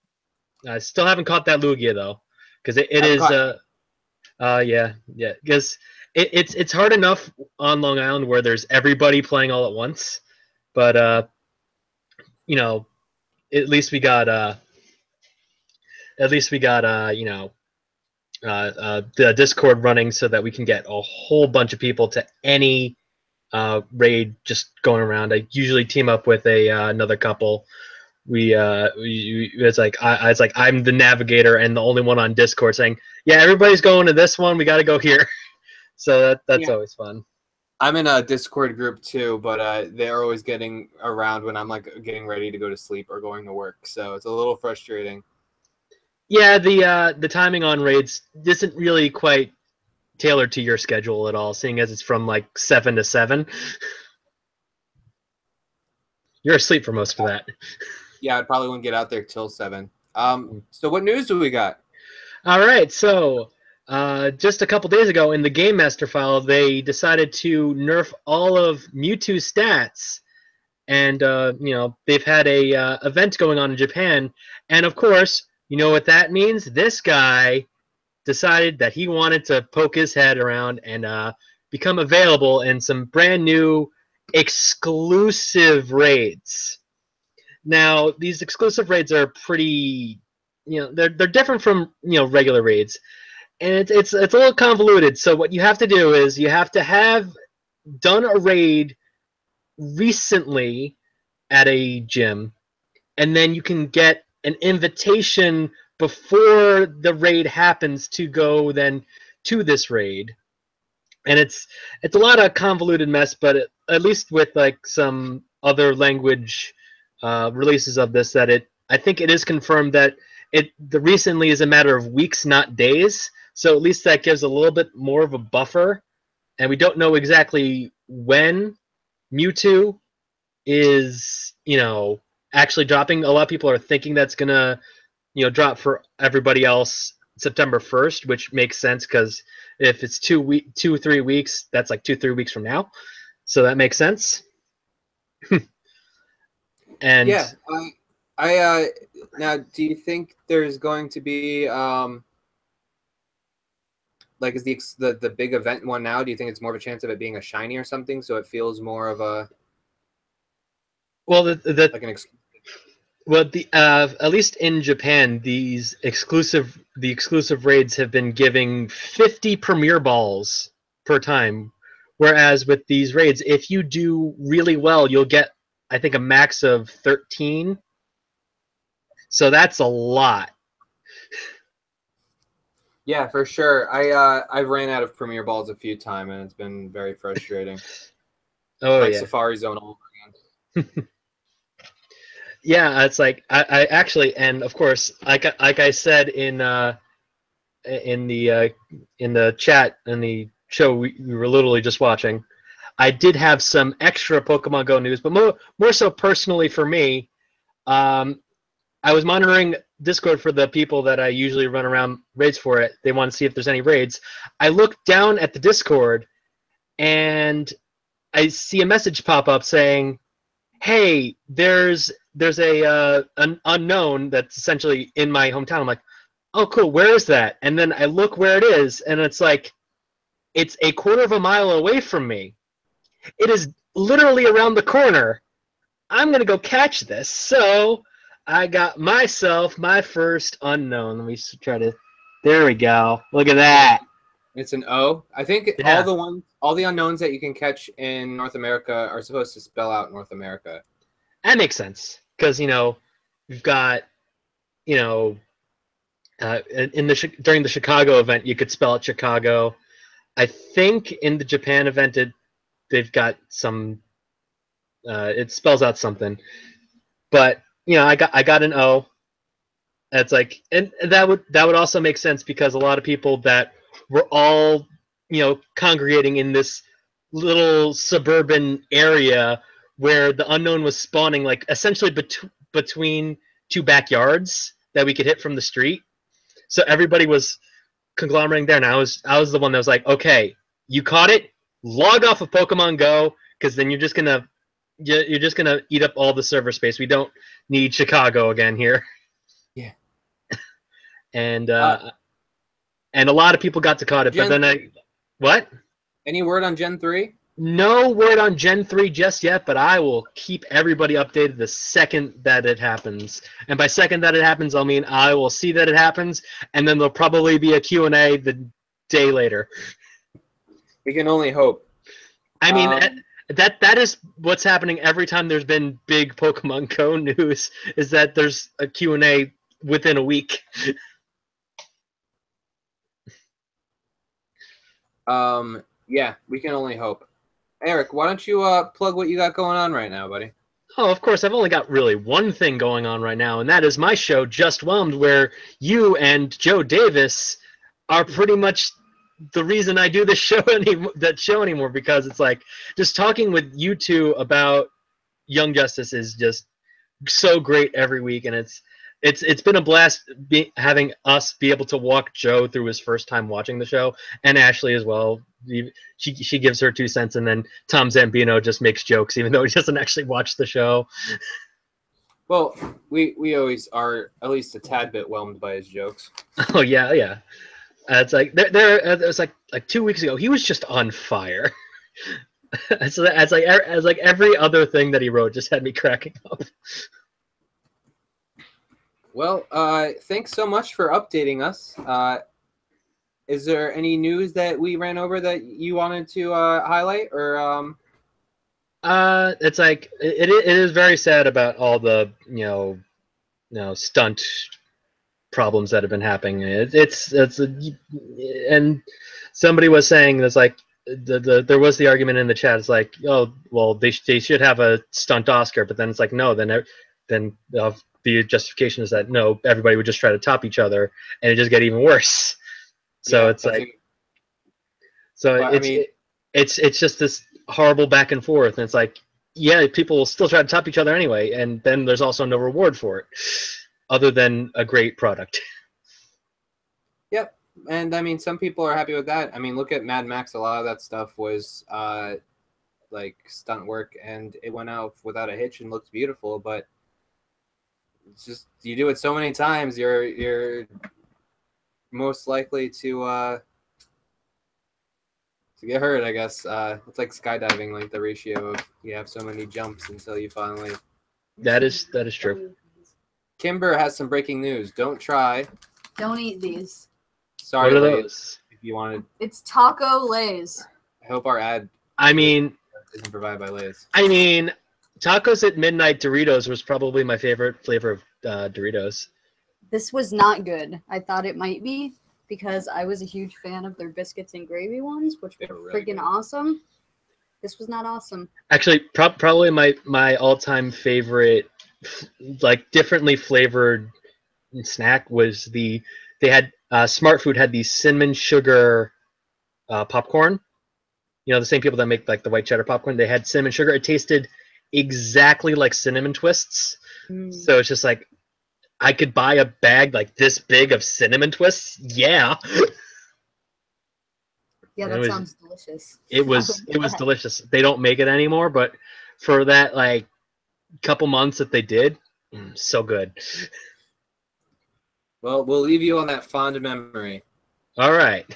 I still haven't caught that Lugia though, because it is because it's hard enough on Long Island where there's everybody playing all at once, but you know, at least we got the Discord running so that we can get a whole bunch of people to any raid just going around. I usually team up with another couple. It's like I'm the navigator and the only one on Discord saying, yeah, everybody's going to this one. We got to go here. So that's always fun. I'm in a Discord group too, but they're always getting around when I'm like getting ready to go to sleep or going to work. So it's a little frustrating. Yeah, the timing on raids isn't really quite tailored to your schedule at all, seeing as it's from like 7 to 7. You're asleep for most of that. Yeah, I probably wouldn't get out there till 7. So what news do we got? All right, so just a couple days ago in the Game Master file, they decided to nerf all of Mewtwo's stats, and they've had a event going on in Japan, and of course, you know what that means? This guy decided that he wanted to poke his head around and become available in some brand new exclusive raids. Now, these exclusive raids are pretty, they're different from regular raids, and it's a little convoluted. So what you have to do is you have to have done a raid recently at a gym, and then you can get an invitation before the raid happens to go then to this raid. And it's a lot of convoluted mess, but at least with like some other language releases of this, I think it is confirmed that the recently is a matter of weeks, not days. So at least that gives a little bit more of a buffer, and we don't know exactly when Mewtwo is actually dropping. A lot of people are thinking that's gonna drop for everybody else September 1st, which makes sense because if it's 3 weeks, that's like 2-3 weeks from now, so that makes sense. And yeah, I now, do you think there's going to be like, is the big event one now? Do you think it's more of a chance of it being a shiny or something, so it feels more of a like an exclusive? Well, at least in Japan, the exclusive raids have been giving 50 Premier Balls per time, whereas with these raids, if you do really well, you'll get, I think, a max of 13. So that's a lot. Yeah, for sure. I've ran out of Premier Balls a few times, and it's been very frustrating. Yeah. Safari Zone all over again. Yeah, it's like I actually, and of course, like I said in the chat in the show we were literally just watching, I did have some extra Pokemon Go news, but more so personally for me. I was monitoring Discord for the people that I usually run around raids for it. They want to see if there's any raids. I look down at the Discord, and I see a message pop up saying, "Hey, there's an unknown that's essentially in my hometown." I'm like, "Oh, cool. Where is that?" And then I look where it is, and it's like, it's a quarter of a mile away from me. It is literally around the corner. I'm gonna go catch this. So I got myself my first unknown. Let me try to. There we go. Look at that. It's an O. I think Yeah. all the unknowns that you can catch in North America are supposed to spell out North America. That makes sense because you've got during the Chicago event you could spell out Chicago. I think in the Japan event they've got some. It spells out something, but I got an O. That's like, and that would also make sense because a lot of people that were all congregating in this little suburban area where the unknown was spawning, like essentially between two backyards that we could hit from the street. So everybody was conglomerating there, and I was the one that was like, okay, you caught it, log off of Pokemon Go, because then you're just gonna you're just gonna eat up all the server space. We don't need Chicago again here. Yeah. And a lot of people got to caught it, but then what? Any word on Gen 3? No word on Gen 3 just yet, but I will keep everybody updated the second that it happens. And by second that it happens, I'll mean I will see that it happens, and then there'll probably be a Q&A the day later. We can only hope. I mean, that is what's happening every time there's been big Pokemon Go news, is that there's a Q&A within a week. Yeah, we can only hope. Eric, why don't you plug what you got going on right now, buddy? Oh, of course, I've only got really one thing going on right now, and that is my show, Just Whelmed, where you and Joe Davis are pretty much the reason I do this show anymore, because it's like just talking with you two about Young Justice is just so great every week, and it's been a blast having us be able to walk Joe through his first time watching the show, and Ashley as well. She gives her 2 cents, and then Tom Zambino just makes jokes, even though he doesn't actually watch the show. Well, we always are at least a tad bit whelmed by his jokes. Oh yeah. It's like it was like 2 weeks ago. He was just on fire. As like every other thing that he wrote just had me cracking up. Well, thanks so much for updating us. Is there any news that we ran over that you wanted to highlight, or It's like it is very sad about all the stunt problems that have been happening. And somebody was saying that's like there was the argument in the chat. It's like, oh well, they should have a stunt Oscar, but then it's like no, then the justification is that no, everybody would just try to top each other, and it just get even worse. So it's like, it's just this horrible back and forth, and it's like, yeah, people will still try to top each other anyway, and then there's also no reward for it, other than a great product. Yep, and I mean, some people are happy with that. I mean, look at Mad Max. A lot of that stuff was like stunt work, and it went out without a hitch and looked beautiful. But it's just, you do it so many times, you're most likely to get hurt, I guess. It's like skydiving, like the ratio of you have so many jumps until you finally. That is true. Kimber has some breaking news. Don't try. Don't eat these. Sorry, what are Lays, those? if you wanted. It's taco Lays. I hope our ad. I mean, isn't provided by Lays. I mean, tacos at midnight Doritos was probably my favorite flavor of Doritos. This was not good. I thought it might be, because I was a huge fan of their biscuits and gravy ones, which were really freaking good. Awesome. This was not awesome. Actually, probably my all-time favorite, like differently flavored snack was they had Smart Food had these cinnamon sugar popcorn. You know, the same people that make like the white cheddar popcorn. They had cinnamon sugar. It tasted exactly like cinnamon twists. So it's just like, I could buy a bag like this big of cinnamon twists. Yeah. Yeah, that sounds delicious. It was delicious. They don't make it anymore, but for that like couple months that they did, so good. Well, we'll leave you on that fond memory. All right.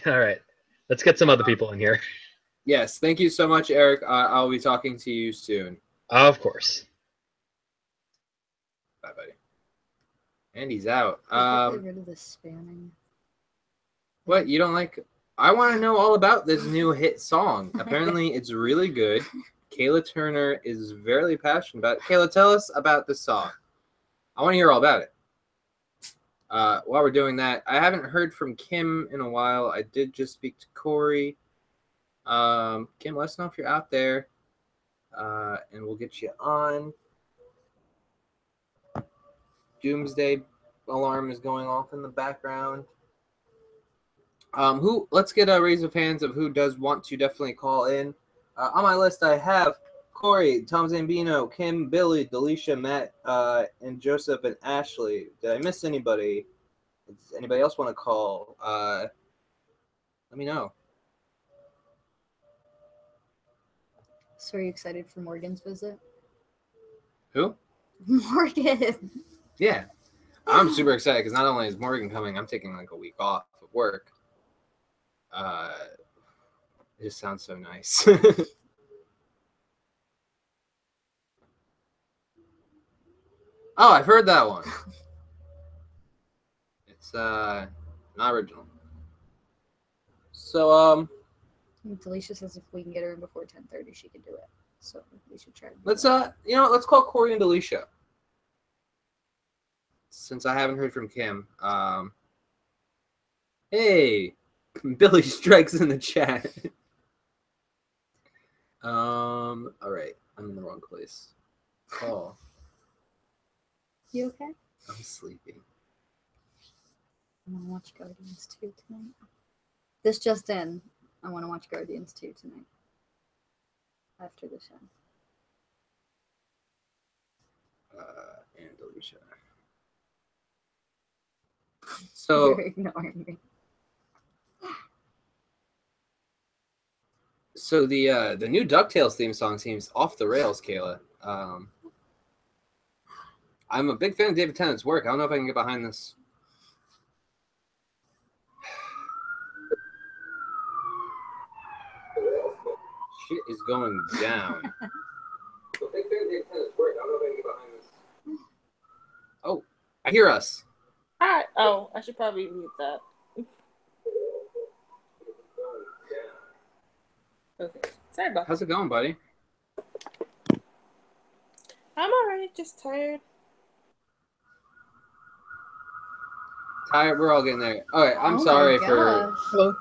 Let's get some other people in here. Yes, thank you so much, Eric. I'll be talking to you soon. Of course. Bye, buddy. And he's out. Get rid of the spamming. What, you don't like? I want to know all about this new hit song. Apparently, it's really good. Kayla Turner is very passionate about it. Kayla, tell us about this song. I want to hear all about it. While we're doing that, I haven't heard from Kim in a while. I did just speak to Corey. Kim, let us know if you're out there, and we'll get you on. Doomsday alarm is going off in the background. Let's get a raise of hands of who does want to definitely call in. On my list, I have Corey, Tom Zambino, Kim, Billy, Delisha, Matt, and Joseph and Ashley. Did I miss anybody? Does anybody else want to call? Let me know. So are you excited for Morgan's visit? Who? Morgan. Yeah. I'm super excited because not only is Morgan coming, I'm taking like a week off of work. It just sounds so nice. Oh, I've heard that one. It's not original. So Delisha says if we can get her in before 10:30, she can do it. So we should try. let's let's call Corey and Delisha. Since I haven't heard from Kim. Hey, Billy Strikes in the chat. All right, I'm in the wrong place. Oh, You okay? I'm sleepy. I want to watch Guardians 2 tonight. This just in. I want to watch Guardians 2 tonight. After the show. And Alicia. So You're ignoring me. So the new DuckTales theme song seems off the rails, Kayla. I'm a big fan of David Tennant's work. I don't know if I can get behind this. Shit is going down. I'm a big fan of David Tennant's work. I don't know if I can get behind this. Oh, I hear us. Hi. Oh, I should probably mute that. Okay. Sorry about that. How's it going, buddy? I'm alright, just tired. Tired. We're all getting there. All right. I'm Oh my sorry for. gosh. Hello.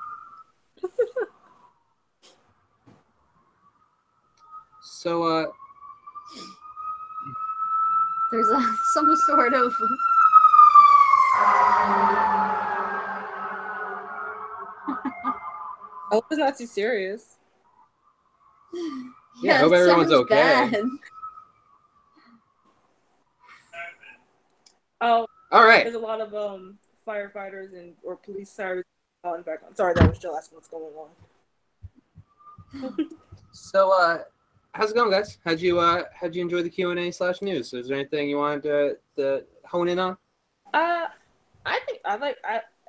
So There's some sort of. I hope it's not too serious. Yeah, I hope everyone's sounds okay. bad. Oh, all right. there's a lot of firefighters or police sirens on background. Sorry, that was Jill asking what's going on. So how's it going, guys? How'd you enjoy the Q&A/news? Is there anything you wanted to hone in on?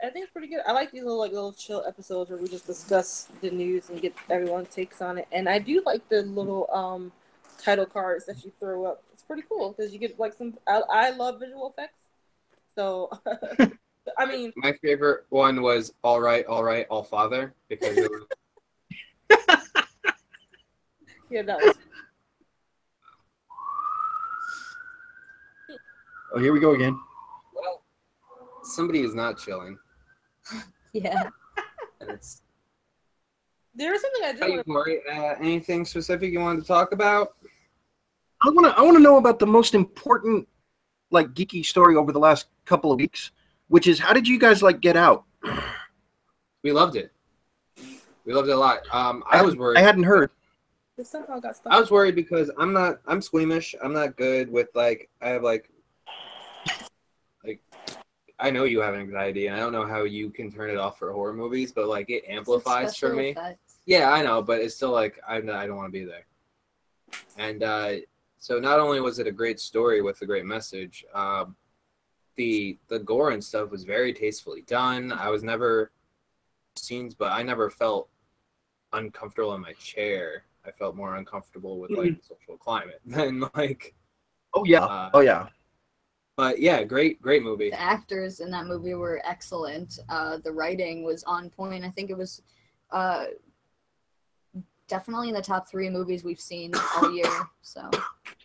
I think it's pretty good. I like these little chill episodes where we just discuss the news and get everyone's takes on it. And I do like the little title cards that you throw up. It's pretty cool because you get like some. I love visual effects, so I mean, My favorite one was all right, all father, because it was yeah, that was. Oh, here we go again. well, somebody is not chilling. Yeah. And it's There was something I How you, did. Corey? Anything specific you wanted to talk about? I want to know about the most important, like, geeky story over the last couple of weeks, which is how did you guys get out? We loved it. We loved it a lot. I was worried. I hadn't heard. It somehow got stuck. I was worried because I'm squeamish. I'm not good with I have I know you have anxiety, and I don't know how you can turn it off for horror movies, but it amplifies for me. Effects. Yeah, I know, but it's still I don't want to be there. And so not only was it a great story with a great message, the gore and stuff was very tastefully done. I was never scenes, but I never felt uncomfortable in my chair. I felt more uncomfortable with the social climate than Oh yeah. Oh yeah. But yeah, great movie. The actors in that movie were excellent. The writing was on point. I think it was definitely in the top 3 movies we've seen all year. So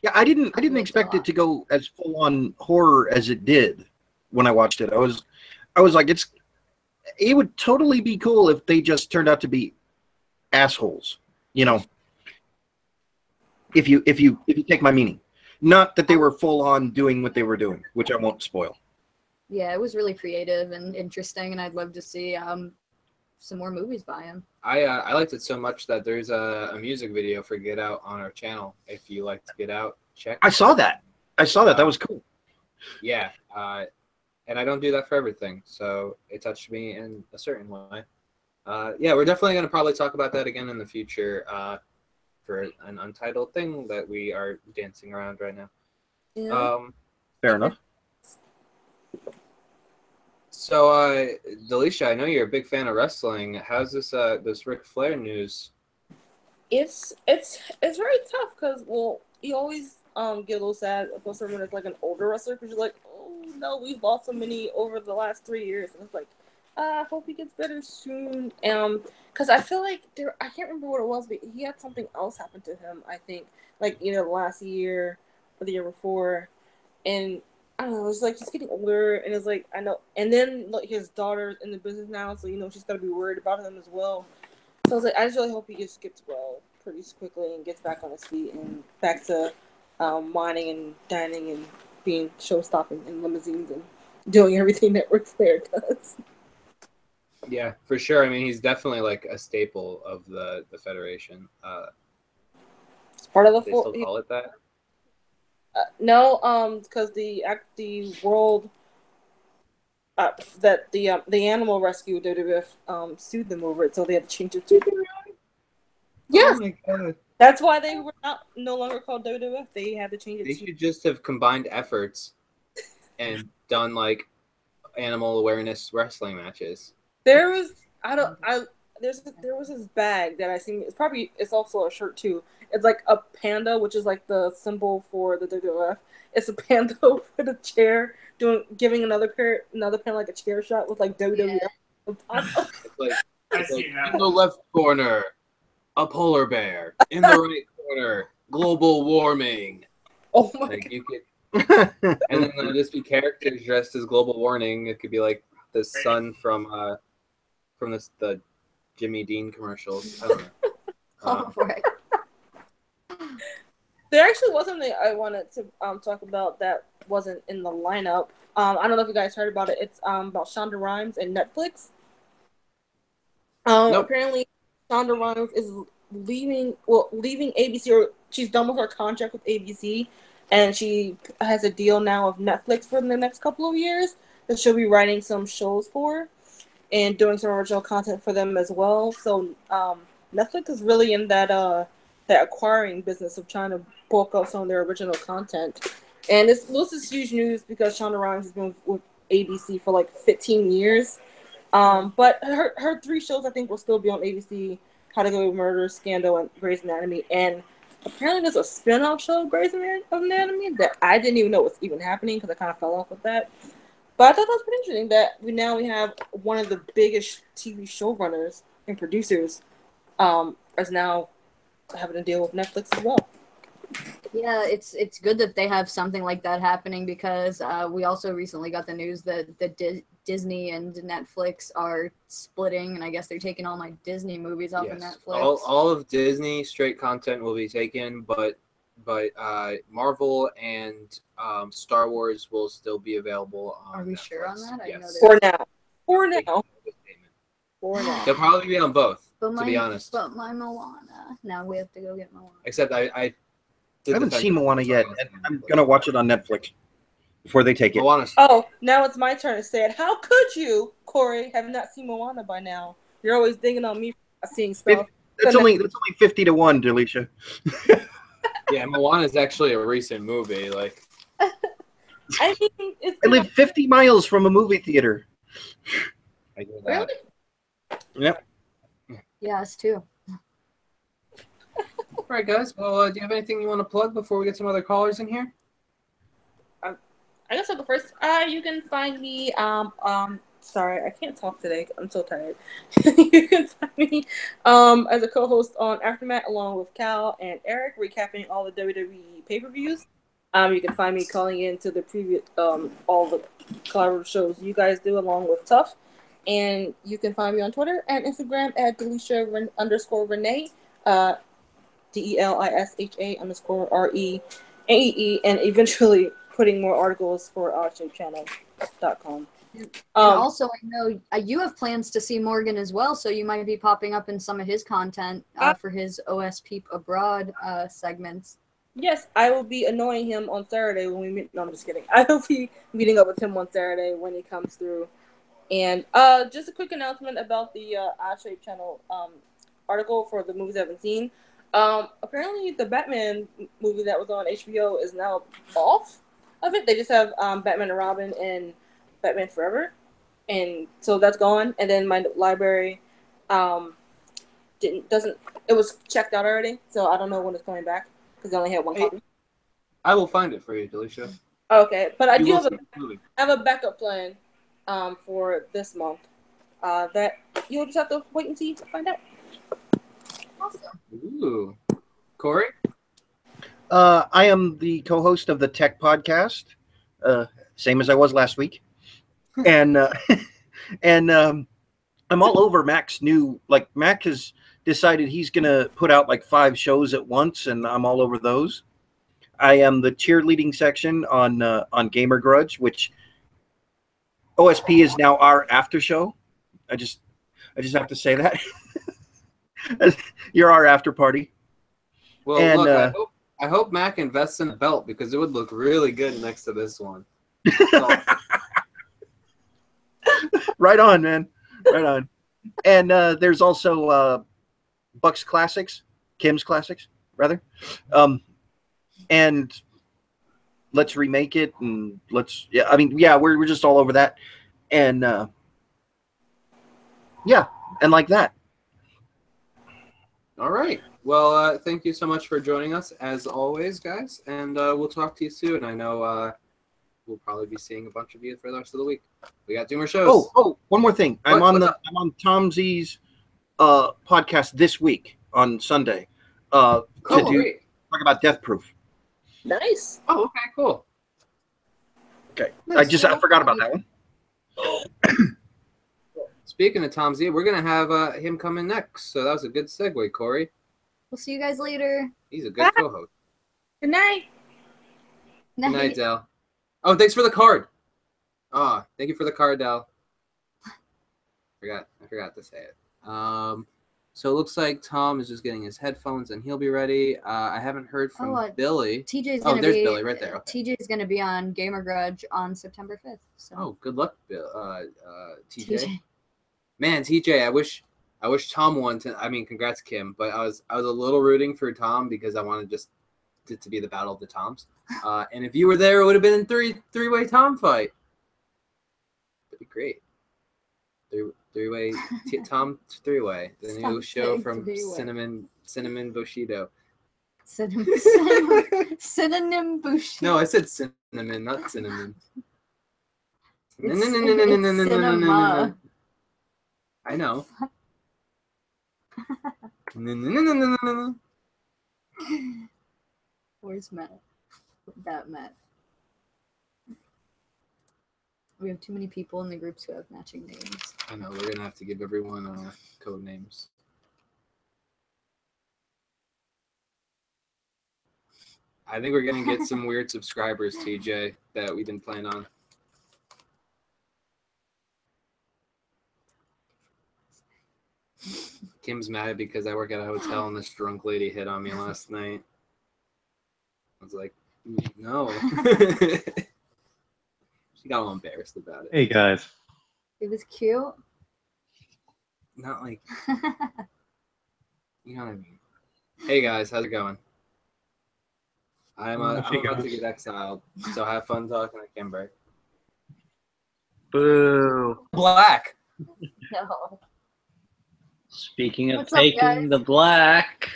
Yeah, I didn't liked expect it a it to go as full on horror as it did when I watched it. I was like, it would totally be cool if they just turned out to be assholes, if you take my meaning. Not that they were full on doing what they were doing, which I won't spoil. yeah, it was really creative and interesting, and I'd love to see some more movies by him. I liked it so much that there's a music video for Get Out on our channel. If you like to Get Out, check. I saw that. That was cool. Yeah, and I don't do that for everything, so it touched me in a certain way. Yeah, we're definitely going to probably talk about that again in the future for an Untitled thing that we are dancing around right now. Yeah. Fair enough. So, Delisha, I know you're a big fan of wrestling. How's this Ric Flair news? It's very tough because you always get a little sad if someone is like an older wrestler because you're like, oh no, we've lost so many over the last 3 years, and it's like, I hope he gets better soon. Because I feel like I can't remember what it was, but he had something else happen to him. I think like last year or the year before, and I don't know. It's like he's getting older, and it's like I know, and then like his daughter's in the business now, so she's gotta be worried about him as well. So I was like, I just really hope he just gets well pretty quickly and gets back on his feet and back to whining and dining and being show stopping in limousines and doing everything that Ric Flair does. Yeah, for sure. I mean, he's definitely like a staple of the Federation. It's part of the They still call it that? No, because the world that the animal rescue WWF sued them over it, so they had to change it to. Yes, Oh my god. That's why they were no longer called WWF. They had to change it. They should just have combined efforts and done like animal awareness wrestling matches. There was there was this bag that I seen. It's also a shirt too. It's like a panda, which is like the symbol for the WWF. It's a panda with a chair giving another panda like a chair shot with like WWF. Yeah. It's like in the left corner, a polar bear. In the right corner, global warming. Oh my like god! You could, and then there'll just be characters dressed as global warming. It could be like the sun from the Jimmy Dean commercials. I don't know. Right. There actually was something I wanted to talk about that wasn't in the lineup. I don't know if you guys heard about it. It's about Shonda Rhimes and Netflix. Nope. Apparently, Shonda Rhimes is leaving ABC, or she's done with her contract with ABC, and she has a deal now with Netflix for the next couple of years that she'll be writing some shows for and doing some original content for them as well. So Netflix is really in that acquiring business of trying to bulk up some of their original content. And this is huge news because Shonda Rhimes has been with ABC for like 15 years. But her 3 shows I think will still be on ABC: How to Get Away with Murder, Scandal, and Grey's Anatomy. And apparently there's a spin-off show of Grey's Anatomy that I didn't even know was even happening because I kind of fell off with that. But I thought that was pretty interesting that we have one of the biggest TV showrunners and producers is now having to deal with Netflix as well. Yeah, it's good that they have something like that happening because we also recently got the news that Disney and Netflix are splitting, and I guess they're taking all my Disney movies off of Netflix. All of Disney straight content will be taken, but Marvel and Star Wars will still be available on Are we Netflix. sure on that? Yes. For now. They'll probably be on both, to be honest. But my Moana. Now we have to go get Moana. Except I haven't seen Moana yet, and I'm going to watch it on Netflix before they take it. Moana. Oh, now it's my turn to say it. How could you, Corey, have not seen Moana by now? You're always digging on me for not seeing stuff. That's only 50-1, Delisha. Yeah, Moana is actually a recent movie. Like, I mean, I live 50 miles from a movie theater. I get that. Really? Yep. Yeah, us too. All right, guys. Well, do you have anything you want to plug before we get some other callers in here? I guess I'll go first. You can find me. Sorry, I can't talk today. I'm so tired. You can find me as a co-host on Aftermath along with Cal and Eric, recapping all the WWE pay-per-views. You can find me calling in to the previous all the collaborative shows you guys do along with Tough. And you can find me on Twitter and Instagram at Delisha _Renee, DELISHA_RENAEE, and eventually putting more articles for OddShapeChannel.com. And also, I know you have plans to see Morgan as well, so you might be popping up in some of his content for his OSP Abroad segments. Yes, I will be annoying him on Saturday when we meet. No, I'm just kidding. I will be meeting up with him on Saturday when he comes through. And just a quick announcement about the Odd Shape Channel article for the movies I haven't seen. Apparently, the Batman movie that was on HBO is now off. of it. They just have Batman and Robin and Batman Forever, and so that's gone. And then my library doesn't it was checked out already, so I don't know when it's coming back because I only had one copy. I will find it for you, Delisha. Okay, but I You do will have see the movie. I have a backup plan for this month that you'll just have to wait and see to find out. Awesome. Ooh. Corey? I am the co-host of the Tech Podcast, same as I was last week, and I'm all over Mac's new. Like Mac has decided he's gonna put out like 5 shows at once, and I'm all over those. I am the cheerleading section on Gamer Grudge, which OSP is now our after show. I just have to say that you're our after party. Well, And, look, I hope Mac invests in a belt because it would look really good next to this one. Right on, man. Right on. And there's also Buck's Classics, Kim's Classics, rather. And let's remake it, and let's we're just all over that. And and like that. All right. Well, thank you so much for joining us, as always, guys. And we'll talk to you soon. I know we'll probably be seeing a bunch of you for the rest of the week. We got 2 more shows. Oh, one more thing. I'm on Tom Z's podcast this week on Sunday to talk about Death Proof. Nice. Oh, okay, cool. Okay. I forgot about that one. Speaking of Tom Z, we're going to have him come in next. So that was a good segue, Corey. We'll see you guys later. He's a good co-host. Good night. Good night, Del. Oh, thanks for the card. Oh, thank you for the card, Del. I forgot to say it. So it looks like Tom is just getting his headphones and he'll be ready. I haven't heard from Billy. TJ's gonna there's Billy right there. Okay. TJ's going to be on Gamer Grudge on September 5th. So. Oh, good luck, TJ. Man, TJ, I wish Tom won. Congrats, Kim. But I was a little rooting for Tom because I wanted just to be the battle of the Toms. And if you were there, it would have been a three-way Tom fight. That'd be great. Three-way Tom three-way. The new show from Cinnamon Bushido. Synonym Bushido. No, I said cinnamon, not cinnamon. Cinema. I know. Where's Matt? That Matt. We have too many people in the groups who have matching names. I know, we're gonna have to give everyone code names. I think we're gonna get some weird subscribers, TJ, that we didn't plan on. Kim's mad because I work at a hotel and this drunk lady hit on me last night. I was like, no. She got all embarrassed about it. Hey, guys. It was cute. Not like, you know what I mean. Hey, guys, how's it going? I'm about to get exiled, so have fun talking to Kimber. Boo. Black. No. Speaking of What's up, taking guys? the black,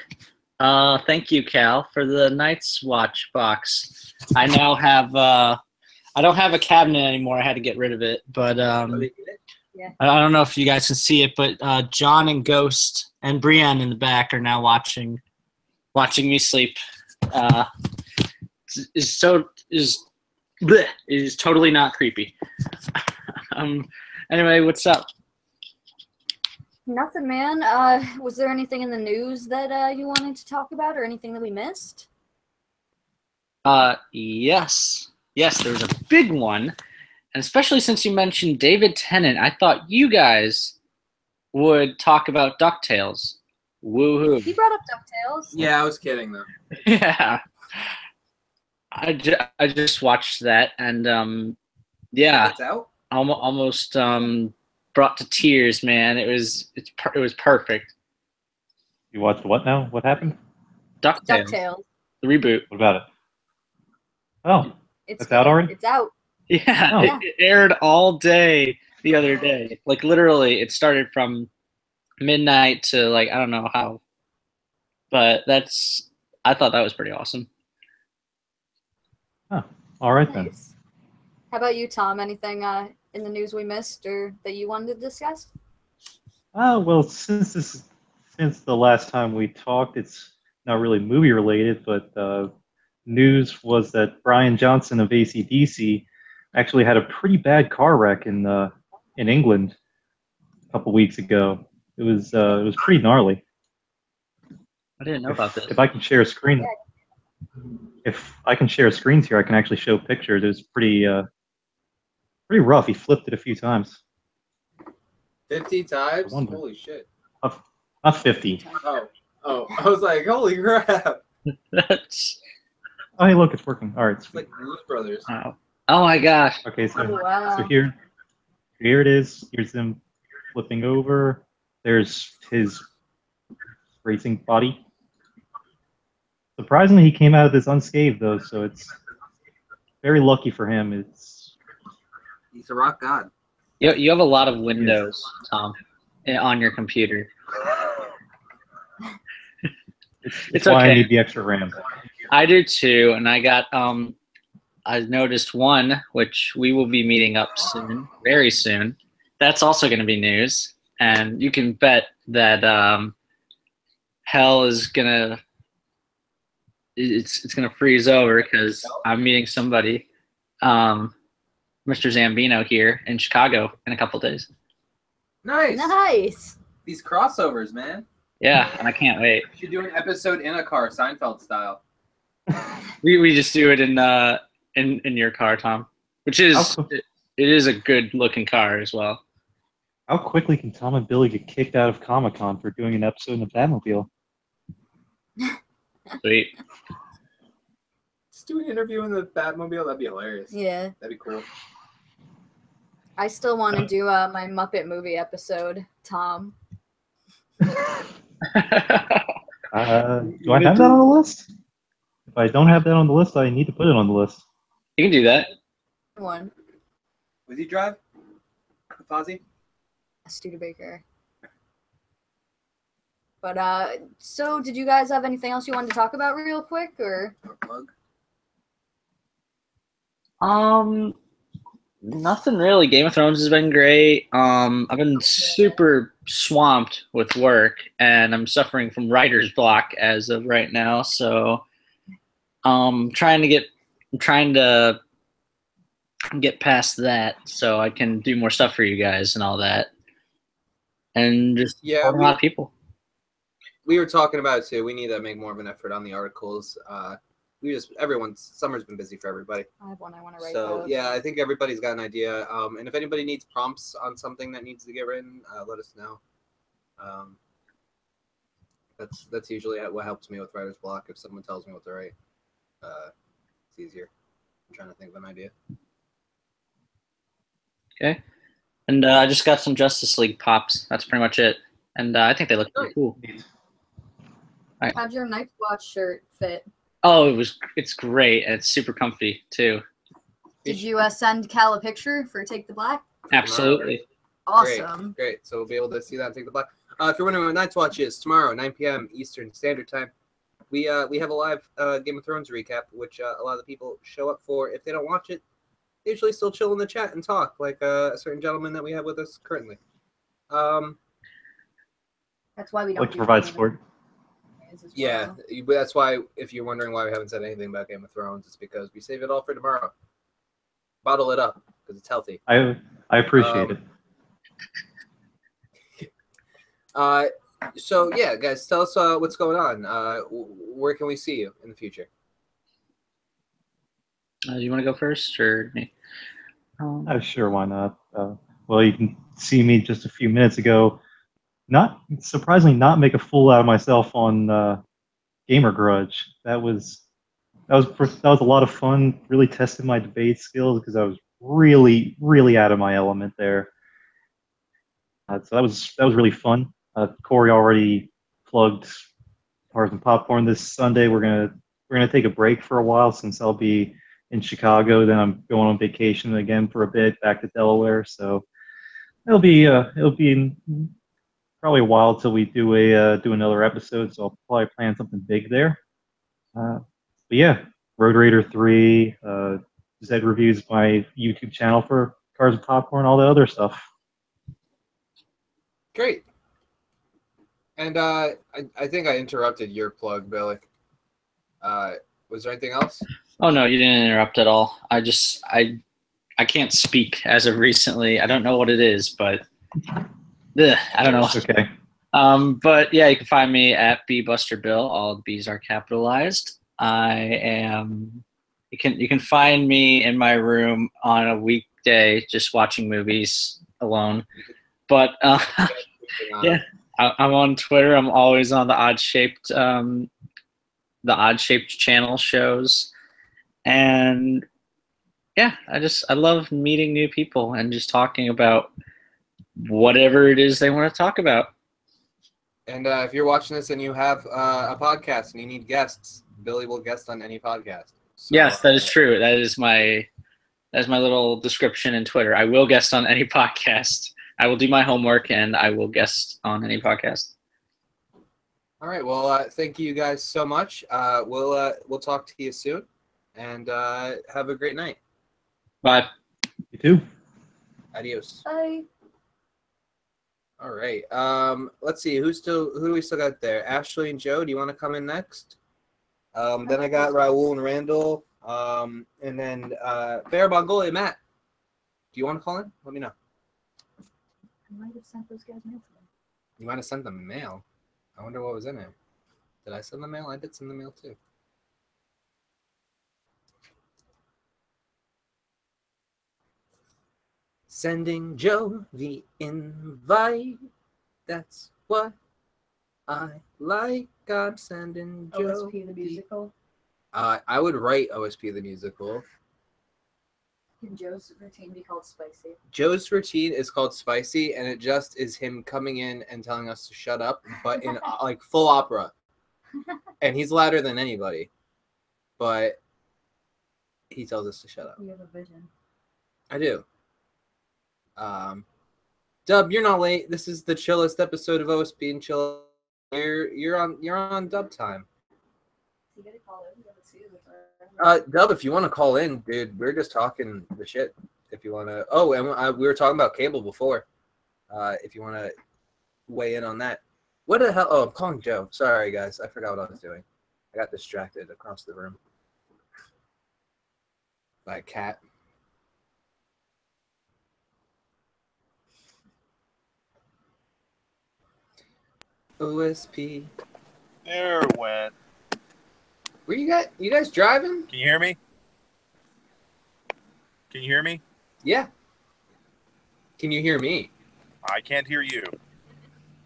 thank you, Cal, for the Night's Watch box. I now have, I don't have a cabinet anymore. I had to get rid of it, but Yeah. I don't know if you guys can see it, but John and Ghost and Brienne in the back are now watching me sleep. Is totally not creepy. Anyway, what's up? Nothing, man. Was there anything in the news that you wanted to talk about, or anything that we missed? Yes, there was a big one, and especially since you mentioned David Tennant, I thought you guys would talk about DuckTales. Woohoo! He brought up DuckTales. Yeah, I was kidding though. Yeah, I just watched that, and yeah, It's out. almost brought to tears, man. It was perfect. You watched what now? What happened? DuckTales, DuckTales. the reboot. What about it? Oh, That's out already? It's out. Yeah, Oh. it aired all day the other day. Like literally, it started from midnight to like I don't know how, but I thought that was pretty awesome. Oh, all right then. Nice. How about you, Tom? Anything in the news we missed or that you wanted to discuss? Well, since the last time we talked, it's not really movie related, but news was that Brian Johnson of AC/DC actually had a pretty bad car wreck in England a couple weeks ago. It was pretty gnarly. I didn't know about this. If I can share a screen, if I can share screens here, I can actually show pictures. It was pretty rough. He flipped it a few times. 50 times? I wonder. Holy shit. Not 50. Oh, I was like, holy crap. That's Oh, hey, look, it's working. All right. It's like Blues Brothers. wow. Oh my gosh. Okay, so Wow. so here it is. Here's him flipping over. There's his racing body. Surprisingly, he came out of this unscathed, though, so it's very lucky for him. He's a rock god. You have a lot of windows, Tom, on your computer. It's okay. why I need the extra RAM. I do too, and I got I noticed one which we will be meeting up soon, very soon. That's also going to be news, and you can bet that hell is gonna it's gonna freeze over because I'm meeting somebody, Mr. Zambino here in Chicago in a couple days. Nice. Nice. These crossovers, man. Yeah, and I can't wait. You should do an episode in a car, Seinfeld style. We just do it in your car, Tom, which is it is a good looking car as well. How quickly can Tom and Billy get kicked out of Comic-Con for doing an episode in the Batmobile? Sweet. Just do an interview in the Batmobile. That'd be hilarious. Yeah. That'd be cool. I still want to do my Muppet movie episode, Tom. Do I have that on the list? If I don't have that on the list, I need to put it on the list. You can do that. One. Would you drive? Fozzie? Studebaker. But so did you guys have anything else you wanted to talk about real quick, or? Or plug? Nothing really. Game of Thrones has been great. I've been super swamped with work, and I'm suffering from writer's block as of right now. So, trying to get past that so I can do more stuff for you guys and all that, and just Yeah, a lot of people. We were talking about it too. We need to make more of an effort on the articles. Summer's been busy for everybody. I have one I want to write. So about. yeah, I think everybody's got an idea. And if anybody needs prompts on something that needs to get written, let us know. That's usually what helps me with writer's block. If someone tells me what to write, it's easier. I'm trying to think of an idea. Okay, and I just got some Justice League pops. That's pretty much it, and I think they look pretty cool. How'd your Night's Watch shirt fit? Oh, it's great, and it's super comfy too. Did you send Cal a picture for Take the Black? Absolutely. Awesome. Great. So we'll be able to see that and take the black. If you're wondering what Night's Watch is, tomorrow, 9 p.m. Eastern Standard Time, we have a live Game of Thrones recap, which a lot of the people show up for. If they don't watch it, they usually still chill in the chat and talk, like a certain gentleman that we have with us currently. That's why we don't Like to provide support. Yeah, that's why if you're wondering why we haven't said anything about Game of Thrones, it's because we save it all for tomorrow. Bottle it up because it's healthy. I appreciate it. So yeah, guys, tell us what's going on. Where can we see you in the future? Do you want to go first or me? Sure, why not? Well, you can see me just a few minutes ago. Not surprisingly, not make a fool out of myself on Gamer Grudge. That was a lot of fun. Really tested my debate skills because I was really out of my element there. So that was really fun. Corey already plugged Cars and Popcorn this Sunday. We're gonna take a break for a while since I'll be in Chicago. Then I'm going on vacation again for a bit, back to Delaware. So it'll be probably a while till we do another episode. So I'll probably plan something big there. But yeah, Road Raider 3, Zed reviews my YouTube channel for Cars and Popcorn, all that other stuff. Great. And I think I interrupted your plug, Billy. Was there anything else? Oh no, you didn't interrupt at all. I can't speak as of recently. I don't know what it is, but I don't know. It's okay. But yeah, you can find me at bbusterbill. All the B's are capitalized. I am. You can find me in my room on a weekday, just watching movies alone. But yeah, I'm on Twitter. I'm always on the Odd Shaped channel shows, and yeah, I love meeting new people and just talking about whatever it is they want to talk about. And if you're watching this and you have a podcast and you need guests, Billy will guest on any podcast. So, yes, that is true. That's my little description in Twitter. I will guest on any podcast. I will do my homework and I will guest on any podcast. All right. Well, thank you guys so much. We'll talk to you soon, and have a great night. Bye. You too. Adios. Bye. All right. Let's see. Who do we still got there? Ashley and Joe. Do you want to come in next? Then I got Raul and Randall. And then Bear Mongolia, Matt. Do you want to call in? Let me know. I might have sent those guys mail to them. You might have sent them mail. I wonder what was in it. Did I send the mail? I did send the mail too. Sending Joe the invite. That's what I like. I'm sending Joe. OSP the musical. I would write OSP the musical. Can Joe's routine be called Spicy? Joe's routine is called Spicy, and it just is him coming in and telling us to shut up, but in like full opera. And he's louder than anybody, but he tells us to shut up. You have a vision. I do. Dub, you're not late. This is the chillest episode of OSP and Chill. You're on Dub time. You gotta call in. Dub, if you want to call in, dude, we're just talking the shit. If you want to, and we were talking about cable before. If you want to weigh in on that. What the hell? Oh, I'm calling Joe. Sorry, guys, I forgot what I was doing. I got distracted across the room by a cat. OSP. There it went. Where you guys driving? Can you hear me? Can you hear me? Yeah. Can you hear me? I can't hear you.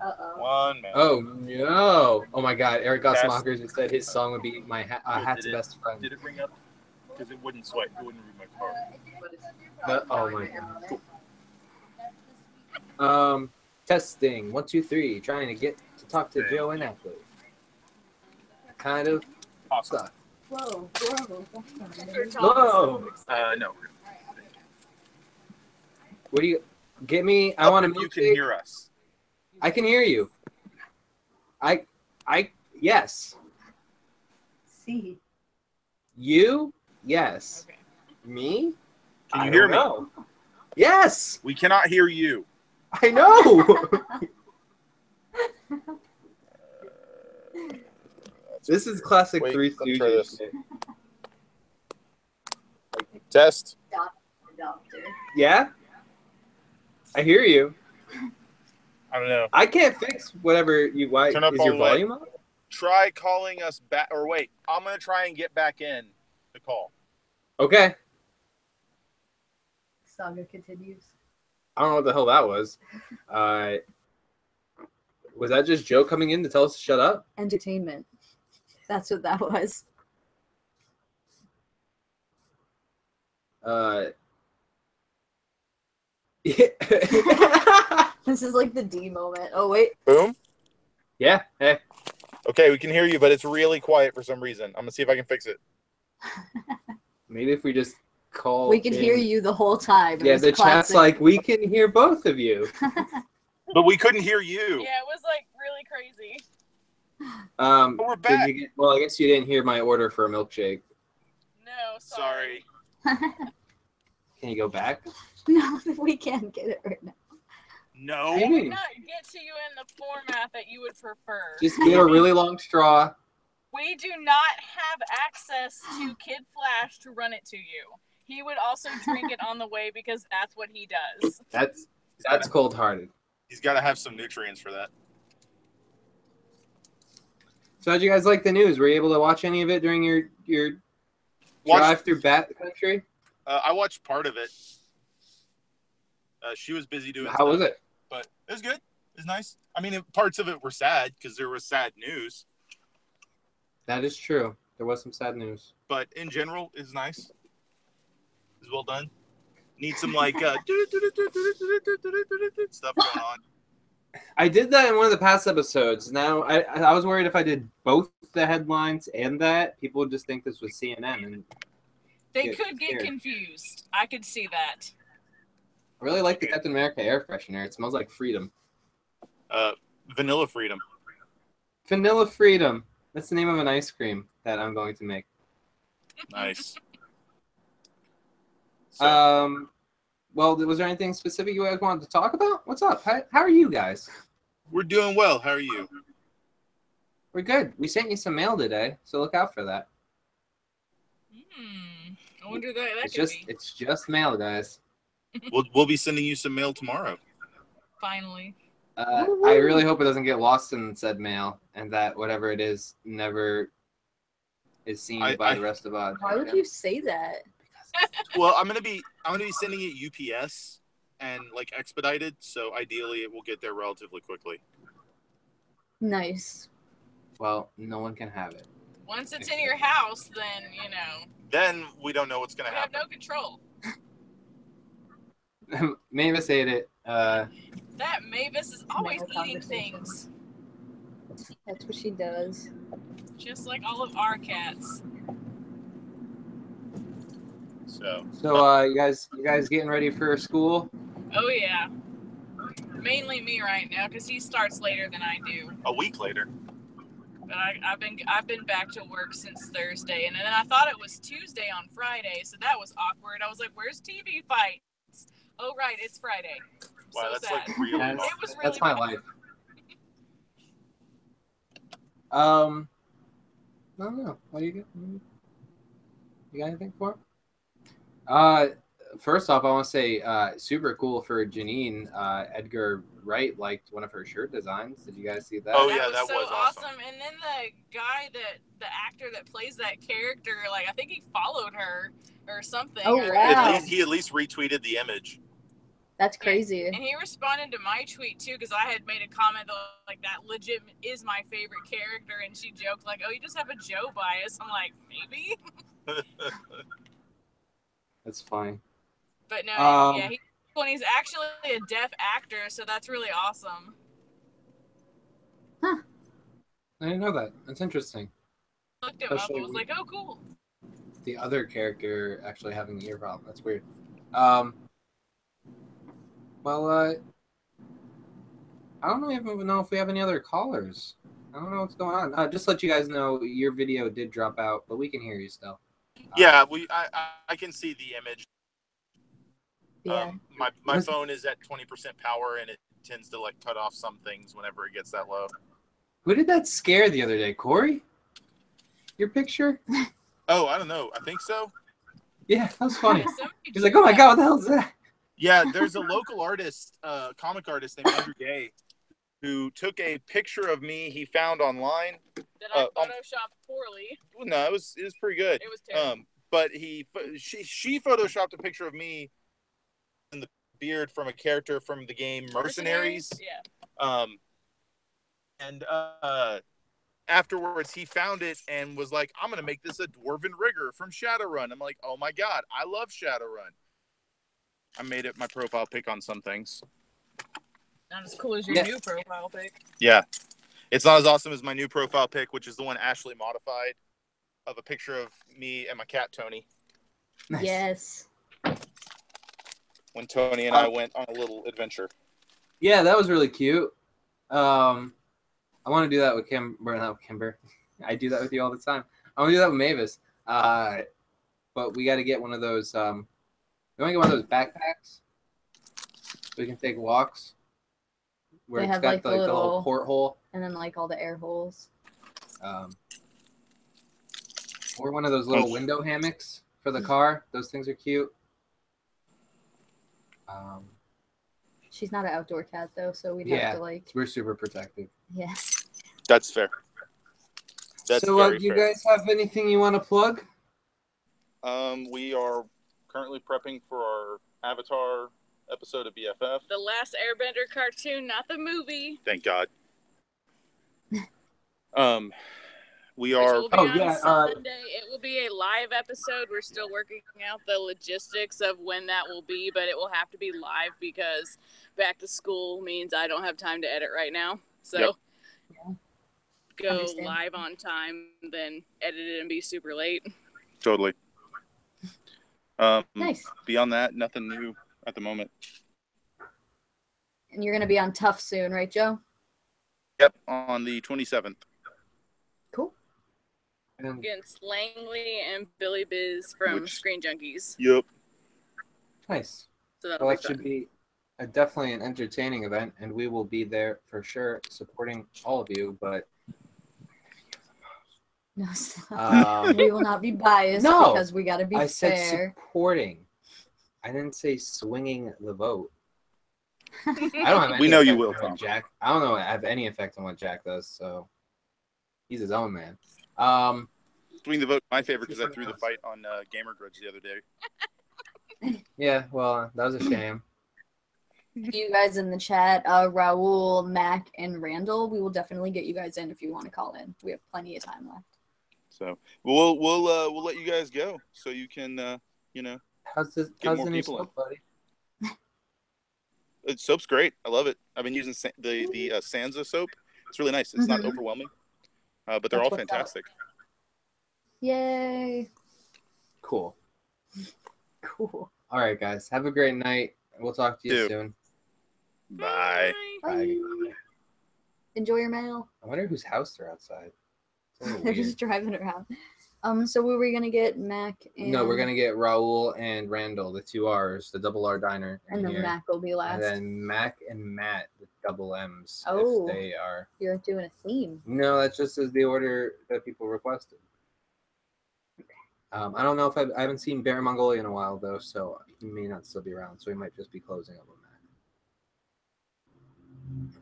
Uh-oh. 1 minute. Oh, no. Oh, my God. Eric Test. Gossmakers just said his song would be my Hat's best friend. Did it ring up? Because it wouldn't swipe. It wouldn't read my car. Oh, my God. Testing. 1, 2, 3. Trying to get to talk to Joe and Ashley. Kind of. Awesome. Suck. Whoa. Whoa. No. What do you get me? I want to. You can hear us. I can hear you. Yes. See. You? Yes. Okay. Me? Can you hear me? Know. Yes. We cannot hear you. I know. This is classic Wait, Three let me Stooges. try this. Test. Doctor. Yeah? I hear you. I don't know. I can't fix whatever you. Why Turn up is all your the way. volume up? Try calling us back. Or wait, I'm going to try and get back in the call. Okay. Saga continues. I don't know what the hell that was. Was that just Joe coming in to tell us to shut up? Entertainment. That's what that was. This is like the D moment. Oh, wait. Boom. Yeah. Hey. Okay, we can hear you, but it's really quiet for some reason. I'm going to see if I can fix it. Maybe if we just call. We can hear you the whole time. It Yeah, was the chat's classic. like, we can hear both of you. But we couldn't hear you. Yeah, it was like really crazy. But we're back. Did you get, well, I guess you didn't hear my order for a milkshake. No, Sorry. Can you go back? No, we can't get it right now. No. What do you We mean? not get to you in the format that you would prefer. Just get a really long straw. We do not have access to Kid Flash to run it to you. He would also drink it on the way because that's what he does. That's cold-hearted. He's got to have some nutrients for that. So how'd you guys like the news? Were you able to watch any of it during your drive through Bat Country? I watched part of it. She was busy doing How was it? But it was good. It was nice. I mean, parts of it were sad because there was sad news. That is true. There was some sad news. But in general, it's nice. It's well done. Need some like stuff going on. I did that in one of the past episodes. Now, I was worried if I did both the headlines and that, people would just think this was CNN. And They could get scared. confused. I could see that. I really like the Captain America air freshener. It smells like freedom. Vanilla freedom. Vanilla freedom. That's the name of an ice cream that I'm going to make. Nice. Well, was there anything specific you guys wanted to talk about? What's up? How are you guys? We're doing well. How are you? We're good. We sent you some mail today, so look out for that. I wonder who that It's could just be. it's just mail, guys. We'll be sending you some mail tomorrow. Finally. I really hope it doesn't get lost in said mail, and that whatever it is never is seen by the rest of us. Why would you say that? Well, I'm gonna be sending it UPS and like expedited, so ideally it will get there relatively quickly. Nice. Well, no one can have it. Once it's in your house, then, Then we don't know what's gonna you have happen. no control. Mavis ate it. That Mavis is always Never eating conversation. things. That's what she does. Just like all of our cats. So you guys getting ready for school? Oh, yeah. Mainly me right now, because he starts later than I do. a week later. But I've been back to work since Thursday, and then I thought it was Tuesday on Friday, so that was awkward. I was like, "Where's TV fights?" Oh, right, it's Friday. Wow, So that's sad. like really That's, long. It was really that's my bad. life. I don't know. What do you get? You got anything for it? First off, I want to say super cool for Janine. Edgar Wright liked one of her shirt designs. Did you guys see that? Oh, yeah, that so was awesome. And then the actor that plays that character, like I think he followed her or something. Oh, or- wow. He at least retweeted the image. That's crazy. And he responded to my tweet too, because I had made a comment like that legit is my favorite character, and she joked like, "Oh, you just have a Joe bias." I'm like, maybe, That's fine. but no, Um, yeah, he's actually a deaf actor, so that's really awesome. I didn't know that. That's interesting. Looked him up, I Especially was like, "Oh, cool." The other character actually having the ear problem. That's weird. Well, I don't even know if we have any other callers. I don't know what's going on. Just to let you guys know, your video did drop out, but we can hear you still. Yeah, I can see the image. Yeah. My phone is at 20% power, and it tends to like cut off some things whenever it gets that low. Who did that scare the other day? Corey? Your picture? Oh, I don't know. I think so. Yeah, that was funny. Somebody He's like, oh my god, what the hell is that? Yeah, there's a local artist, comic artist named Andrew Gay, who took a picture of me he found online. that I photoshopped poorly. No, it was pretty good. It was terrible. But she photoshopped a picture of me in the beard from a character from the game Mercenaries. Yeah. And afterwards he found it and was like, I'm gonna make this a dwarven rigger from Shadowrun. I'm like, oh my god, I love Shadowrun. I made it my profile pic on some things. Not as cool as your Yeah. new profile pic. Yeah. It's not as awesome as my new profile pic, which is the one Ashley modified of a picture of me and my cat Tony. Nice. Yes. When Tony and I went on a little adventure. Yeah, that was really cute. I want to do that with Kimber. Not with Kimber. I do that with you all the time. I want to do that with Mavis. But we got to get one of those. We want to get one of those backpacks so we can take walks. Where They it's have, got like, the the little- whole porthole. And then like all the air holes. Or one of those little window hammocks for the car. Those things are cute. She's not an outdoor cat though, so we'd Yeah, have to like. we're super protective. Yeah. That's fair. That's So, very do you fair. guys have anything you want to plug? We are currently prepping for our Avatar episode of BFF. The Last Airbender cartoon, not the movie. Thank God. We Which are. will be on Sunday. It will be a live episode. We're still working out the logistics of when that will be, but it will have to be live because back to school means I don't have time to edit right now. So go live on time, then edit it and be super late. Totally. Nice. Beyond that, nothing new at the moment. And you're gonna be on Tough soon, right, Joe? Yep, on the 27th. Cool. Against Langley and Billy Biz from Screen Junkies. Yep. Nice. So Well, that should be definitely an entertaining event, and we will be there for sure, supporting all of you. But No, we will not be biased because we got to be I fair. said supporting. I didn't say swinging the vote. I don't have any We know you effect will, on what Tom. Jack. I don't know. I have any effect on what Jack does, so he's his own man. Swing the vote, my favorite, because I threw the fight on Gamer Grudge the other day. Yeah, well, that was a shame. You guys in the chat, Raul, Mac, and Randall, we will definitely get you guys in if you want to call in. We have plenty of time left. So we'll let you guys go so you can How's the new soap, buddy? Soap's great. I love it. I've been using the Sansa soap. It's really nice. It's not overwhelming, but they're all fantastic. Yay! Cool. Cool. All right, guys. Have a great night. We'll talk to you soon. Bye. Bye. Enjoy your mail. I wonder whose house they're outside. They're just driving around. So were we gonna get Mac and No, we're gonna get Raul and Randall, the two R's, the double R diner. And then Mac will be last. And then Mac and Matt, the double M's. Oh, if they are. You're doing a theme. No, that's just as the order that people requested. I don't know if I haven't seen Bear Mongolia in a while though, so he may not still be around. So he might just be closing up on Mac.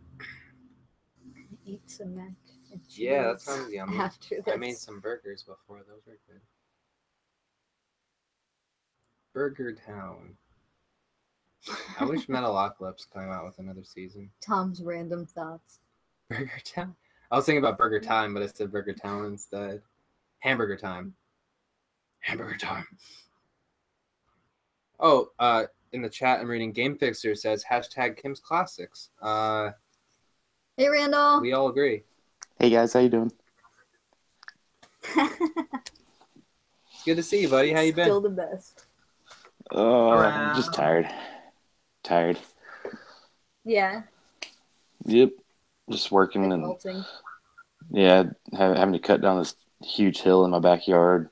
Eat some Mac and cheese. Yeah, that sounds yummy. After I this. made some burgers before; those were good. Burger Town. I wish Metalocalypse came out with another season. Tom's random thoughts. Burger Town. I was thinking about Burger Time, but I said Burger Town instead. Hamburger Time. Hamburger Time. Oh, in the chat, I'm reading Game Fixer says hashtag Kim's Classics. Hey, Randall. We all agree. Hey guys, how you doing? It's good to see you, buddy. How you been? Still the best. I'm just tired. Tired. Yeah. Yep. Just working and Melting. yeah, having to cut down this huge hill in my backyard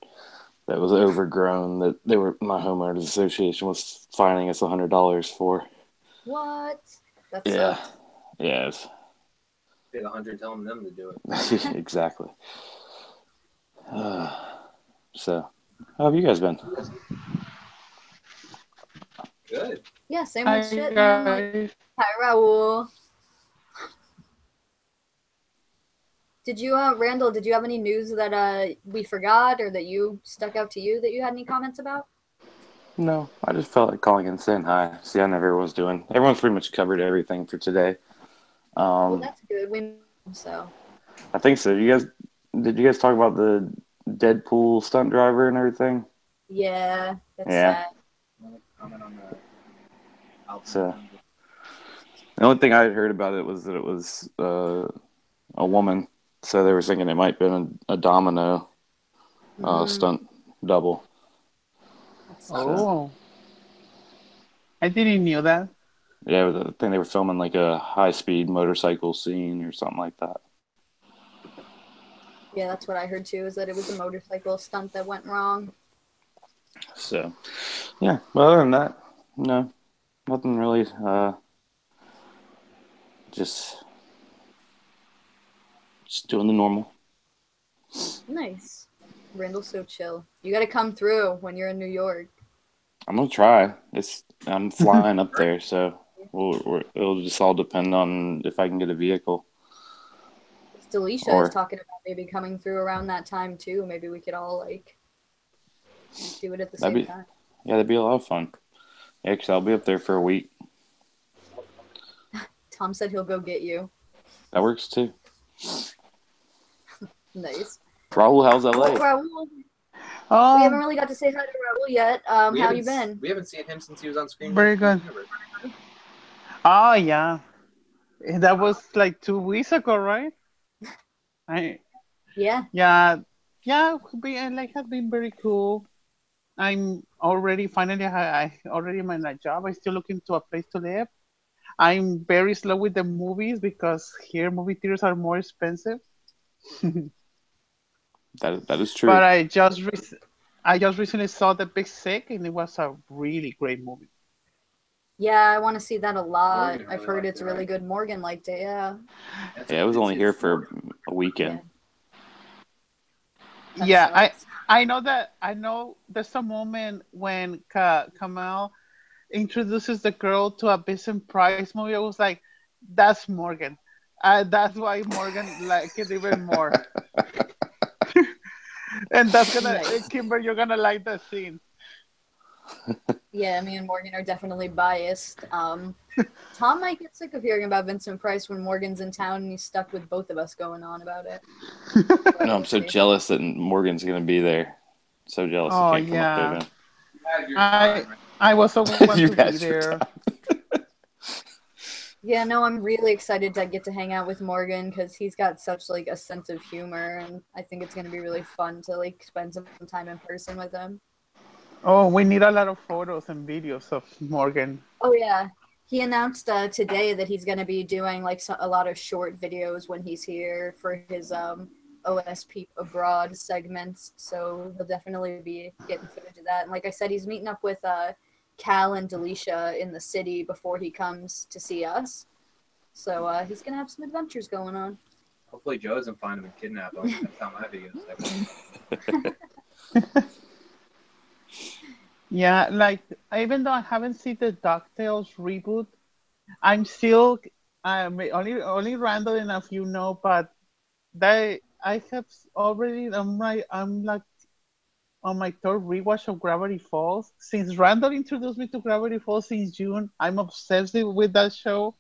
that was overgrown that my homeowners association was fining us $100 for. What? That's Yeah. Yes. Did 100 telling them to do it. Exactly. So, how have you guys been? Good. Yeah, same old shit, man. Like, hi, Raul. Did you, Randall, did you have any news that we forgot or that you stuck out to you that you had any comments about? No, I just felt like calling and saying hi. See how everyone's doing. Everyone's pretty much covered everything for today. Well, that's good. So. I think so. Did you guys talk about the Deadpool stunt driver and everything? Yeah, that's sad. Comment on the album. So, the only thing I had heard about it was that it was a woman. So they were thinking it might have been a domino stunt double. That's Oh, I didn't know that. Yeah, I think they were filming like a high-speed motorcycle scene or something like that. Yeah, that's what I heard too, is that it was a motorcycle stunt that went wrong. So, yeah. Well, other than that, no, nothing really. Just doing the normal. Nice. Randall's so chill. You gotta come through when you're in New York. I'm gonna try. I'm flying up there, so it'll just all depend on if I can get a vehicle. Delisha is talking about maybe coming through around that time too. Maybe we could all like do it at the same time. Yeah, that'd be a lot of fun. Yeah, because I'll be up there for a week. Tom said he'll go get you. That works too. Nice. Raul, how's LA? Raul. We haven't really got to say hi to Raul yet. How you been? We haven't seen him since he was on screen. Very good. Oh, yeah. That was like 2 weeks ago, right? Yeah. Yeah. Like has been very cool. I'm already finally I already in my job. I'm still looking to a place to live. I'm very slow with the movies because here movie theaters are more expensive. That is true. But I just recently saw The Big Sick, and it was a really great movie. Yeah, I want to see that a lot. I've heard it's really good. Morgan liked it. Yeah. Yeah, I was only here for a weekend. Yeah, I know that. I know there's a moment when Kamal introduces the girl to a Vincent Price movie. I was like, that's Morgan. That's why Morgan liked it even more. And that's gonna, Kimber, you're gonna like that scene. Yeah, me and Morgan are definitely biased. Tom might get sick of hearing about Vincent Price when Morgan's in town and he's stuck with both of us going on about it. No, I'm so jealous that Morgan's gonna be there. So jealous he can't come up there then. I was so want to be there. Yeah, no, I'm really excited to get to hang out with Morgan because he's got such like a sense of humor, and I think it's gonna be really fun to like spend some time in person with him. Oh, we need a lot of photos and videos of Morgan. Oh yeah, he announced today that he's gonna be doing like a lot of short videos when he's here for his OSP abroad segments. So he'll definitely be getting footage of that. And like I said, he's meeting up with Cal and Delisha in the city before he comes to see us. So he's gonna have some adventures going on. Hopefully Joe doesn't find him and kidnap him. That's how my videos. Yeah, like even though I haven't seen the DuckTales reboot, I'm still only Randall and a few know, but I have already I'm like on my third rewatch of Gravity Falls. Since Randall introduced me to Gravity Falls in June, I'm obsessed with that show.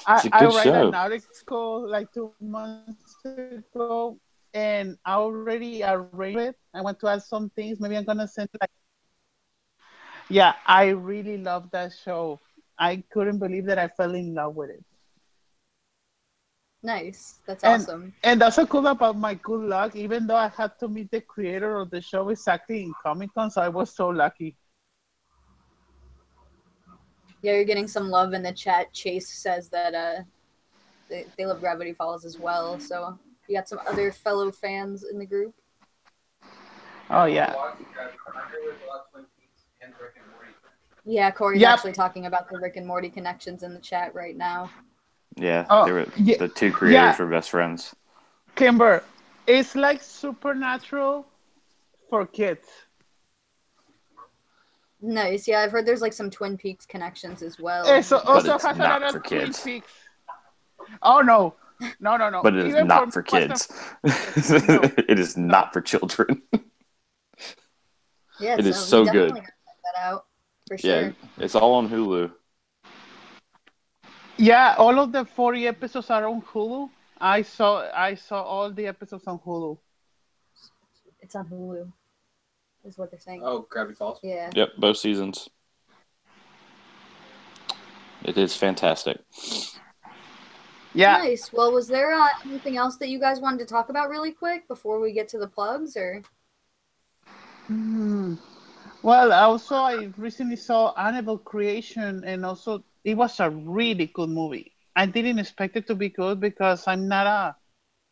I read an article like 2 months ago, and I already arranged it. I want to add some things. Maybe I'm gonna send like. Yeah, I really love that show. I couldn't believe that I fell in love with it. Nice. That's awesome. And that's so cool about my good luck, even though I had to meet the creator of the show exactly in Comic-Con, so I was so lucky. Yeah, you're getting some love in the chat. Chase says that they love Gravity Falls as well, so you got some other fellow fans in the group. Oh, yeah. Yeah, Corey's actually talking about the Rick and Morty connections in the chat right now. Yeah, the two creators were best friends. Kimber, it's like Supernatural for kids. Nice. Yeah, I've heard there's like some Twin Peaks connections as well. But it's not for kids. Oh, no. No. But it is not for kids. It is not for children. Yeah, it is so good. Check that out for sure. Yeah, it's all on Hulu. Yeah, all of the 40 episodes are on Hulu. I saw all the episodes on Hulu. It's on Hulu, is what they're saying. Oh, Gravity Falls? Yeah. Yep, both seasons. It is fantastic. Yeah. Nice. Well, was there anything else that you guys wanted to talk about really quick before we get to the plugs, or? Well, also I recently saw Hannibal Creation, and also it was a really good movie. I didn't expect it to be good because I'm not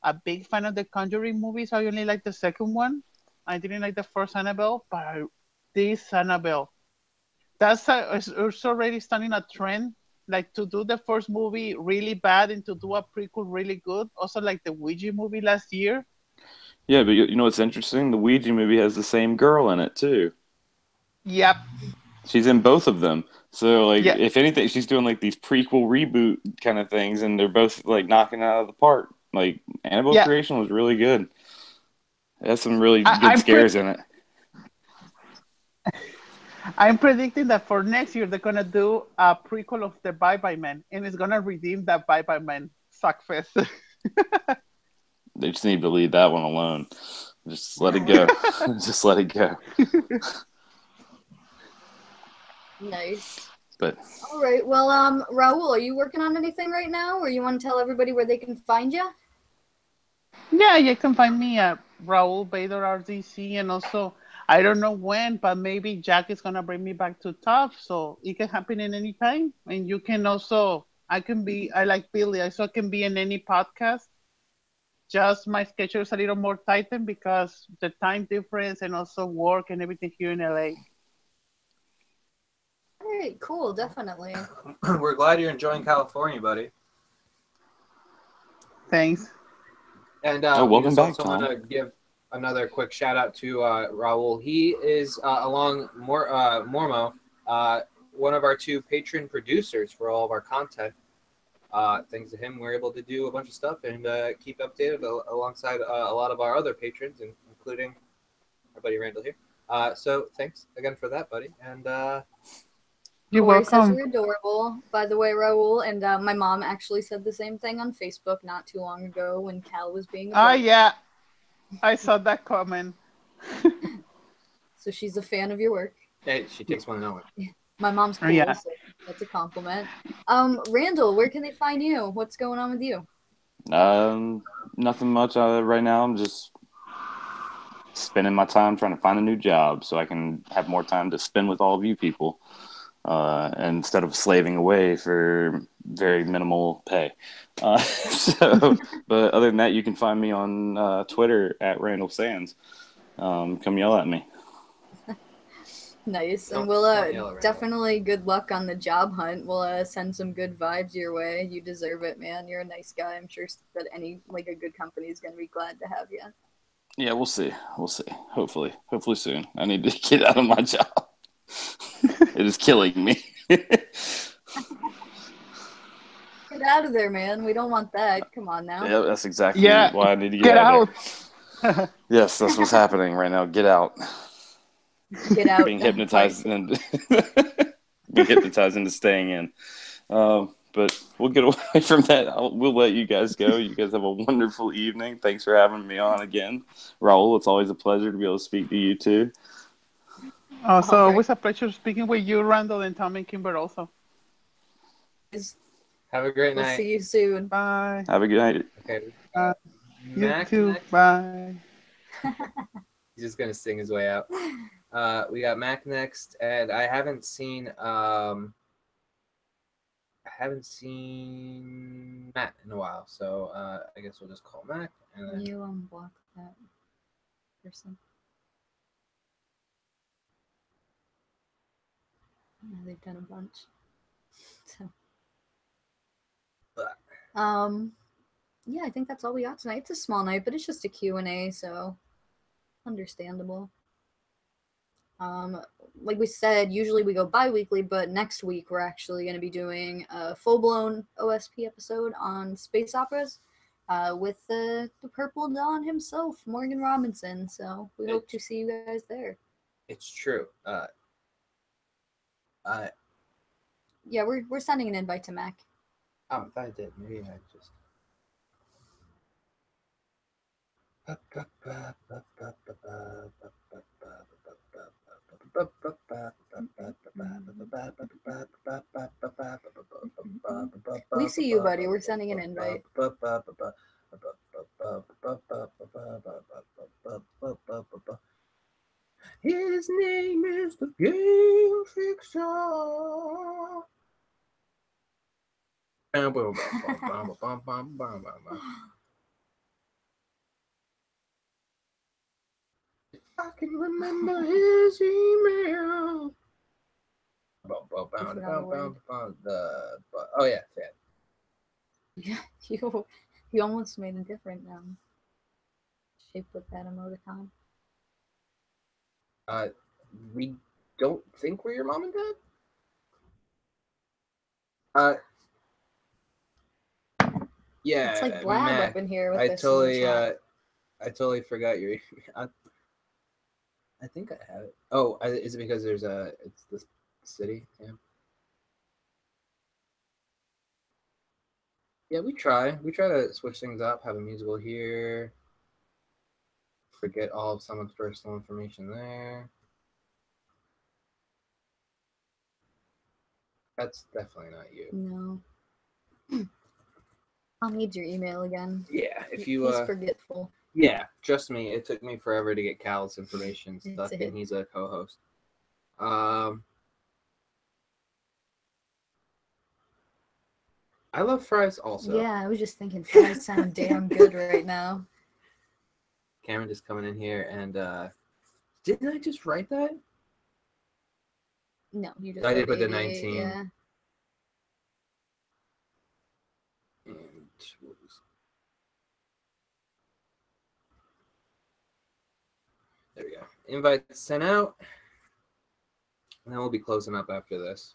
a big fan of the Conjuring movies. I only like the second one. I didn't like the first Annabelle, but this Annabelle, it's already starting a trend, like to do the first movie really bad and to do a prequel really good. Also, like the Ouija movie last year. Yeah, but you know what's interesting? The Ouija movie has the same girl in it too. Yep. She's in both of them. So like, Yeah. if anything, she's doing like these prequel reboot kind of things, and they're both like knocking it out of the park. Like Annabelle Yeah. Creation was really good. It has some really I, good I'm scares pre- in it. I'm predicting that for next year they're gonna do a prequel of the Bye Bye Man, and it's gonna redeem that Bye Bye Man suckfest. They just need to leave that one alone. Just let it go. Just let it go. Nice. But All right. Well, Raul, are you working on anything right now, or you want to tell everybody where they can find you? Yeah, you can find me at Raul Bader RDC, and also I don't know when, but maybe Jack is gonna bring me back to top, so it can happen in any time. And you can also, I like Billy, I also can be in any podcast. Just my schedule is a little more tightened because the time difference and also work and everything here in LA. All right. Cool. Definitely. We're glad you're enjoying California, buddy. Thanks. And we welcome just back, also Tom. want to give another quick shout out to Raul. He is along Mormo, one of our two patron producers for all of our content. Thanks to him, we're able to do a bunch of stuff and keep updated alongside a lot of our other patrons, including our buddy Randall here. So thanks again for that, buddy. And You're Corey says welcome. you're adorable, by the way, Raul. And my mom actually said the same thing on Facebook not too long ago when Cal was being Ah, adorable. yeah, I saw that comment. So she's a fan of your work. hey, she takes one to know it. My mom's cool, Yeah. so that's a compliment. Randall, where can they find you? What's going on with you? Nothing much right now. I'm just spending my time trying to find a new job so I can have more time to spend with all of you people instead of slaving away for very minimal pay. But other than that, you can find me on Twitter at Randall Sands. Come yell at me. Nice. And Don't we'll yell at Randall. definitely good luck on the job hunt. We'll send some good vibes your way. You deserve it, man. You're a nice guy. I'm sure that a good company is going to be glad to have you. Yeah, we'll see. We'll see. Hopefully soon. I need to get out of my job. It is killing me. Get out of there, man. We don't want that. Come on now. Yeah, that's exactly Yeah, why I need to get out of out. there. Yes, that's what's happening right now. Get out. Get out. Being hypnotized and being hypnotized into staying in. But we'll get away from that. We'll let you guys go. You guys have a wonderful evening. Thanks for having me on again. Raul, it's always a pleasure to be able to speak to you too. Also, All right. always a pleasure speaking with you, Randall, and Tom and Kimber also. Have a great We'll night. see you soon. Bye. Have a good night. Okay. You Mac too. next. Bye. He's just gonna sing his way out. We got Mac next, and I haven't seen Matt in a while, so I guess we'll just call Mac and Can then you block that person? Yeah, they've done a bunch. So, yeah, I think that's all we got tonight. It's a small night, but it's just a Q&A, so understandable. Like we said, usually we go bi-weekly, but next week we're actually going to be doing a full-blown OSP episode on space operas with the Purple Dawn himself, Morgan Robinson. So we hope to see you guys there. it's true. Yeah, we're sending an invite to Mac. Oh, I thought I did. Maybe I just. We see you, buddy. We're sending an invite. Here His name is the Game Fixer. If I can remember his email. Oh yeah, fan. Yeah, you almost made a different shape with that emoticon. We don't think we're your mom and dad. Yeah, It's like Blab Mac, up in here with I this totally, in the chat. I totally forgot your. I think I have it. Oh, is it because there's it's the city? Yeah. Yeah, we try. We try to switch things up. Have a musical here. Forget all of someone's personal information there. That's definitely not you. No. I'll need your email again. Yeah, if you He's forgetful. Yeah, trust me, it took me forever to get Cal's information stuff, It's and he's a co-host. I love fries also. Yeah, I was just thinking fries sound damn good right now. Cameron just coming in here, and didn't I just write that? No, you just I did wrote put the 88, 19. Yeah. And what was... There we go. Invite sent out. And then we'll be closing up after this.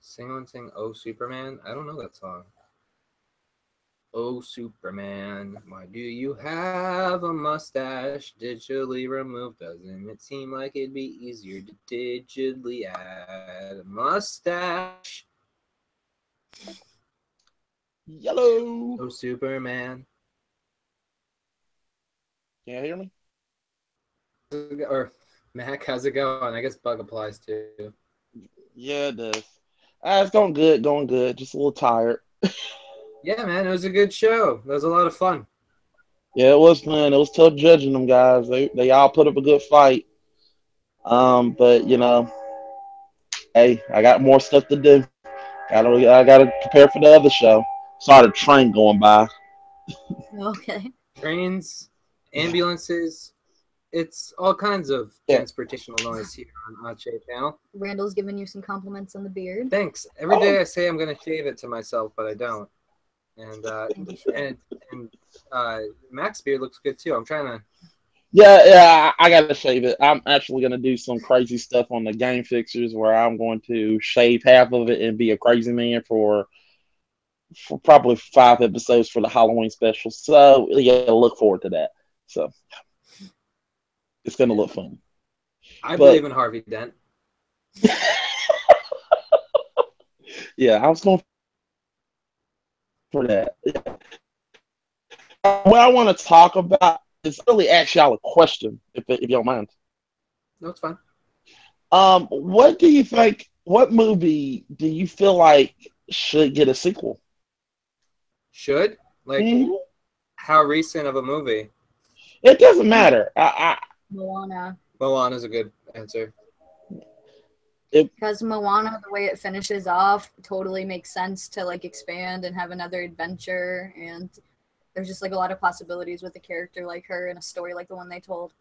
Sing one sing Oh Superman. I don't know that song. Oh Superman, why do you have a mustache digitally removed? Doesn't it seem like it'd be easier to digitally add a mustache? Yellow. Oh Superman. Can you hear me? Or Mac, how's it going? I guess bug applies too. Yeah, it does. It's going good, going good. Just a little tired. Yeah, man, it was a good show. It was a lot of fun. Yeah, it was fun. It was tough judging them guys. They all put up a good fight. But you know, hey, I got more stuff to do. I gotta prepare for the other show. Saw the train going by. Okay. Trains, ambulances, it's all kinds of transportational noise here on Odd Shave Channel. Randall's giving you some compliments on the beard. Thanks. Every day I say I'm going to shave it to myself, but I don't. And Mac's beard looks good too. I'm trying to. Yeah, I gotta shave it. I'm actually gonna do some crazy stuff on the game fixers where I'm going to shave half of it and be a crazy man for probably 5 episodes for the Halloween special. So yeah, look forward to that. So it's gonna look fun. I believe in Harvey Dent. Yeah, I was going for that. What I want to talk about is really ask y'all a question, if you don't mind. No, it's fine. What do you think? What movie do you feel like should get a sequel? Should? Like, how recent of a movie? It doesn't matter. Moana. Moana's a good answer. Because Moana, the way it finishes off, totally makes sense to like expand and have another adventure, and there's just like a lot of possibilities with a character like her and a story like the one they told.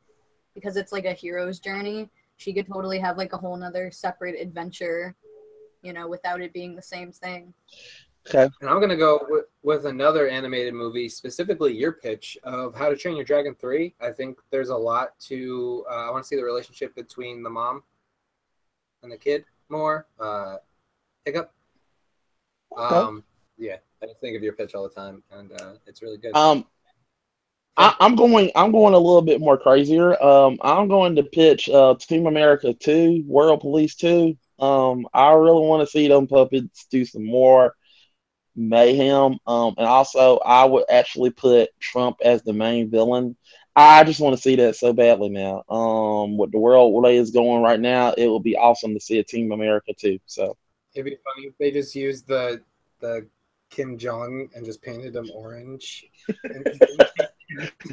Because it's like a hero's journey, she could totally have like a whole nother separate adventure, you know, without it being the same thing. Okay. And I'm gonna go with another animated movie, specifically your pitch of How to Train Your Dragon 3. I think there's a lot to. I want to see the relationship between the mom and the kid more. Hiccup. Okay. Yeah, I just think of your pitch all the time, and it's really good. I'm going a little bit more crazier. I'm going to pitch Team America 2, World Police 2. I really want to see them puppets do some more mayhem. And also, I would actually put Trump as the main villain. I just want to see that so badly now. With the world where is going right now, it would be awesome to see a Team America 2. So it'd be funny if they just used the Kim Jong and just painted him orange. And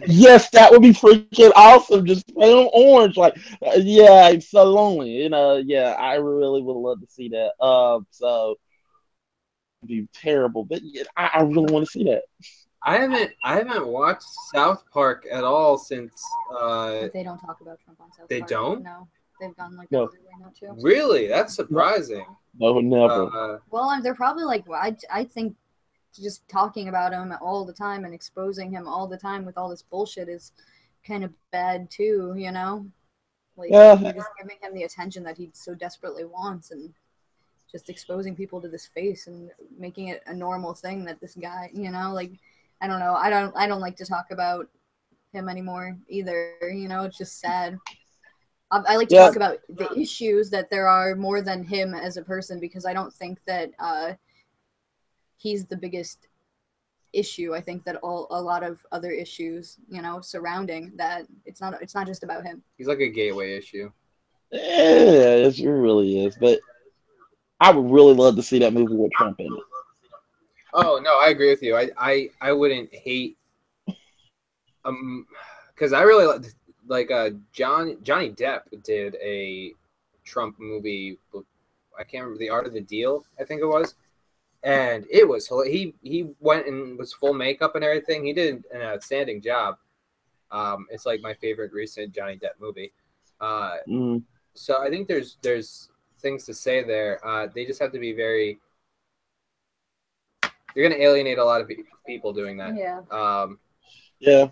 Yes, that would be freaking awesome. Just play on orange, like yeah, it's so lonely. Yeah, I really would love to see that. So it'd be terrible, but yeah, I really want to see that. I haven't watched South Park at all since. They don't talk about Trump on South They Park. don't? No, they've gone like No. out of their way not to. Really, that's No, surprising. no, never. Well, they're probably like, I think just talking about him all the time and exposing him all the time with all this bullshit is kind of bad too, you know? Like, Yeah. you're just giving him the attention that he so desperately wants and just exposing people to this face and making it a normal thing that this guy, you know, like, I don't know. I don't like to talk about him anymore either, you know? It's just sad. I like to Yeah. talk about the issues that there are more than him as a person because I don't think that he's the biggest issue. I think that a lot of other issues, you know, surrounding that, it's not just about him. He's like a gateway issue. Yeah, it really is. But I would really love to see that movie with Trump in it. Oh no, I agree with you. I wouldn't hate because I really like Johnny Depp did a Trump movie. I can't remember, The Art of the Deal, I think it was, and it was he went and was full makeup and everything. He did an outstanding job. It's like my favorite recent Johnny Depp movie. So I think there's things to say there. They just have to be very. You're going to alienate a lot of people doing that. Yeah. Yeah.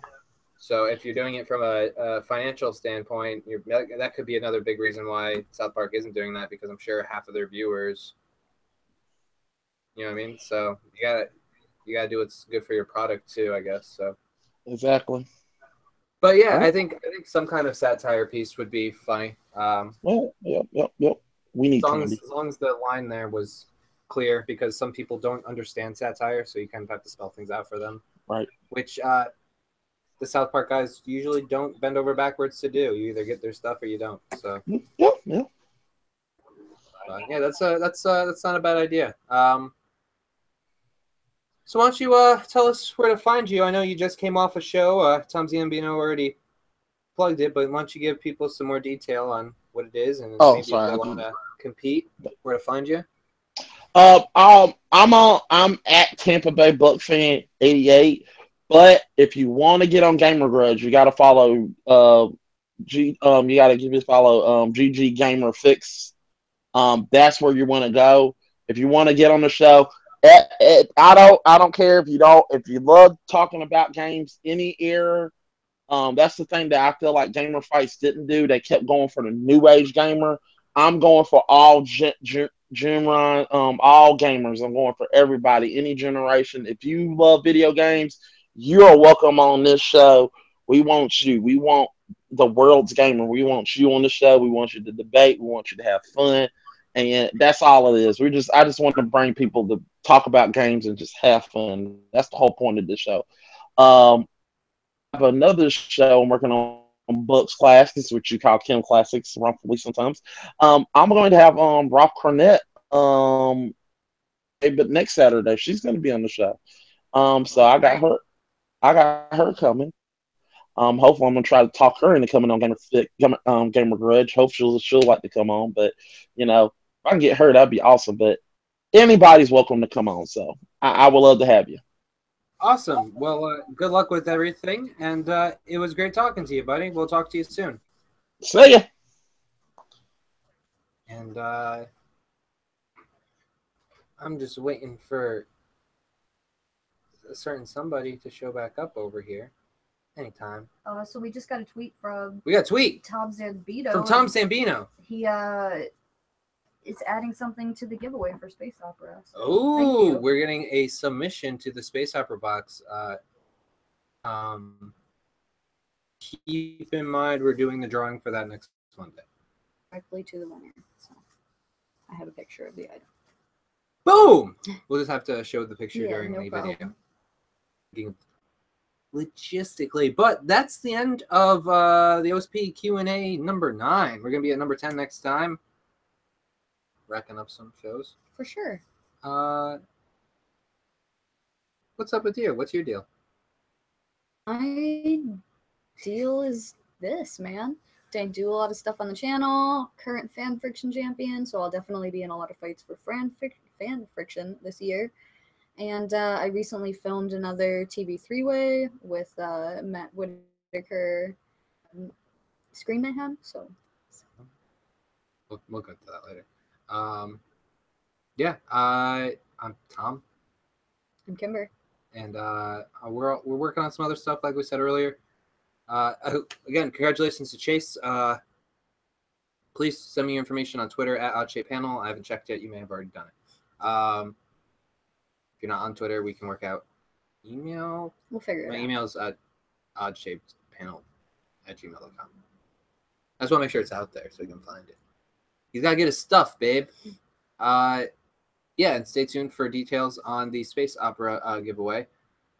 So if you're doing it from a financial standpoint, that could be another big reason why South Park isn't doing that, because I'm sure half of their viewers, you know what I mean? So you gotta do what's good for your product too, I guess. So Exactly. But yeah, I think some kind of satire piece would be funny. Well, yep. We need candy. As long as the line there was clear, because some people don't understand satire, so you kind of have to spell things out for them. Right. Which the South Park guys usually don't bend over backwards to do. You either get their stuff or you don't. So yeah. Yeah, that's not a bad idea. So why don't you tell us where to find you? I know you just came off a show. Tom Zambino already plugged it, but why don't you give people some more detail on what it is, and maybe if they want to compete, where to find you? I'm at Tampa Bay Buck Fan 88. But if you want to get on Gamer Grudge, you got to follow you got to give us follow GG Gamer Fix. That's where you want to go if you want to get on the show. I don't care if you love talking about games any era. That's the thing that I feel like Gamer Fights didn't do. They kept going for the new age gamer. I'm going for all genre, all gamers. I'm going for everybody, any generation. If you love video games, you are welcome on this show. We want you. We want the world's gamer. We want you on the show. We want you to debate. We want you to have fun. And that's all it is. I just want to bring people to talk about games and just have fun. That's the whole point of this show. I have another show I'm working on Books Classics, which you call Kim Classics, wrongfully sometimes. I'm going to have Roth Cornett but next Saturday. She's going to be on the show. So I got her coming. Hopefully I'm gonna try to talk her into coming on Gamer Grudge. Hopefully she'll like to come on, but if I can get her, that'd be awesome. But anybody's welcome to come on, so I would love to have you. Awesome. Well, good luck with everything, and it was great talking to you, buddy. We'll talk to you soon. See ya. And I'm just waiting for a certain somebody to show back up over here. Anytime. So we just got a tweet from. We got a tweet Tom Zambino. From Tom Zambino. He is adding something to the giveaway for Space Opera. So oh, we're getting a submission to the Space Opera box. Keep in mind we're doing the drawing for that next Monday. Directly to the winner. So I have a picture of the item. Boom! We'll just have to show the picture during no the problem. video. Logistically, but that's the end of the OSP Q&A number 9. We're gonna be at number 10 next time, racking up some shows for sure. What's up with you? What's your deal? My deal is this, man. I do a lot of stuff on the channel, current fan friction champion, so I'll definitely be in a lot of fights for fan friction this year. And I recently filmed another TV three-way with Matt Whitaker, Screen Mayhem, so. We'll get to that later. Yeah, I'm Tom. I'm Kimber. And we're working on some other stuff, like we said earlier. Again, congratulations to Chase. Please send me your information on Twitter at OddShapePanel. I haven't checked yet. You may have already done it. If you're not on Twitter, we can work out email. We'll figure it out. My email is at oddshapedpanel@gmail.com. I just want to make sure it's out there so you can find it. He's got to get his stuff, babe. Yeah, and stay tuned for details on the Space Opera giveaway.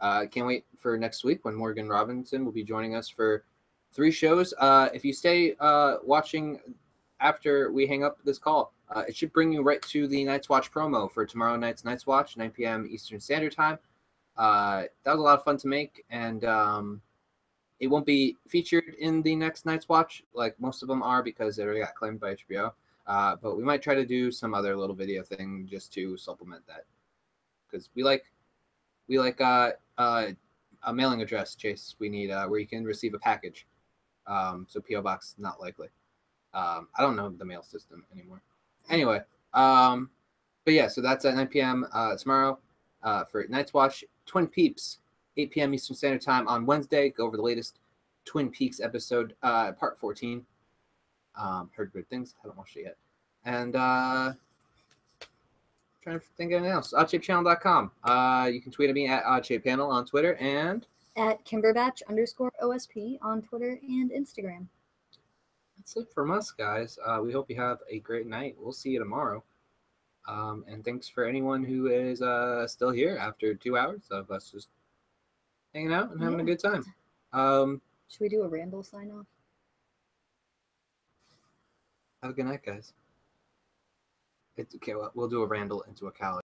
Can't wait for next week when Morgan Robinson will be joining us for 3 shows. If you stay watching after we hang up this call, it should bring you right to the Night's Watch promo for tomorrow night's Night's Watch, 9 p.m. Eastern Standard Time. That was a lot of fun to make, and it won't be featured in the next Night's Watch like most of them are because they already got claimed by HBO. But we might try to do some other little video thing just to supplement that, because we like a mailing address, Chase. We need where you can receive a package. So PO box not likely. I don't know the mail system anymore. Anyway, but yeah, so that's at 9 p.m. Tomorrow for Night's Watch. Twin Peaks, 8 p.m. Eastern Standard Time on Wednesday. Go over the latest Twin Peaks episode, part 14. Heard good things. Haven't watched it yet. And trying to think of anything else. OddShapeChannel.com. You can tweet at me at OddShapePanel on Twitter and at Kimberbatch_OSP on Twitter and Instagram. That's it from us, guys. We hope you have a great night. We'll see you tomorrow. And thanks for anyone who is still here after 2 hours of us just hanging out and having a good time. Should we do a Randall sign off? Have a good night, guys. Okay, we'll do a Randall into a Cal.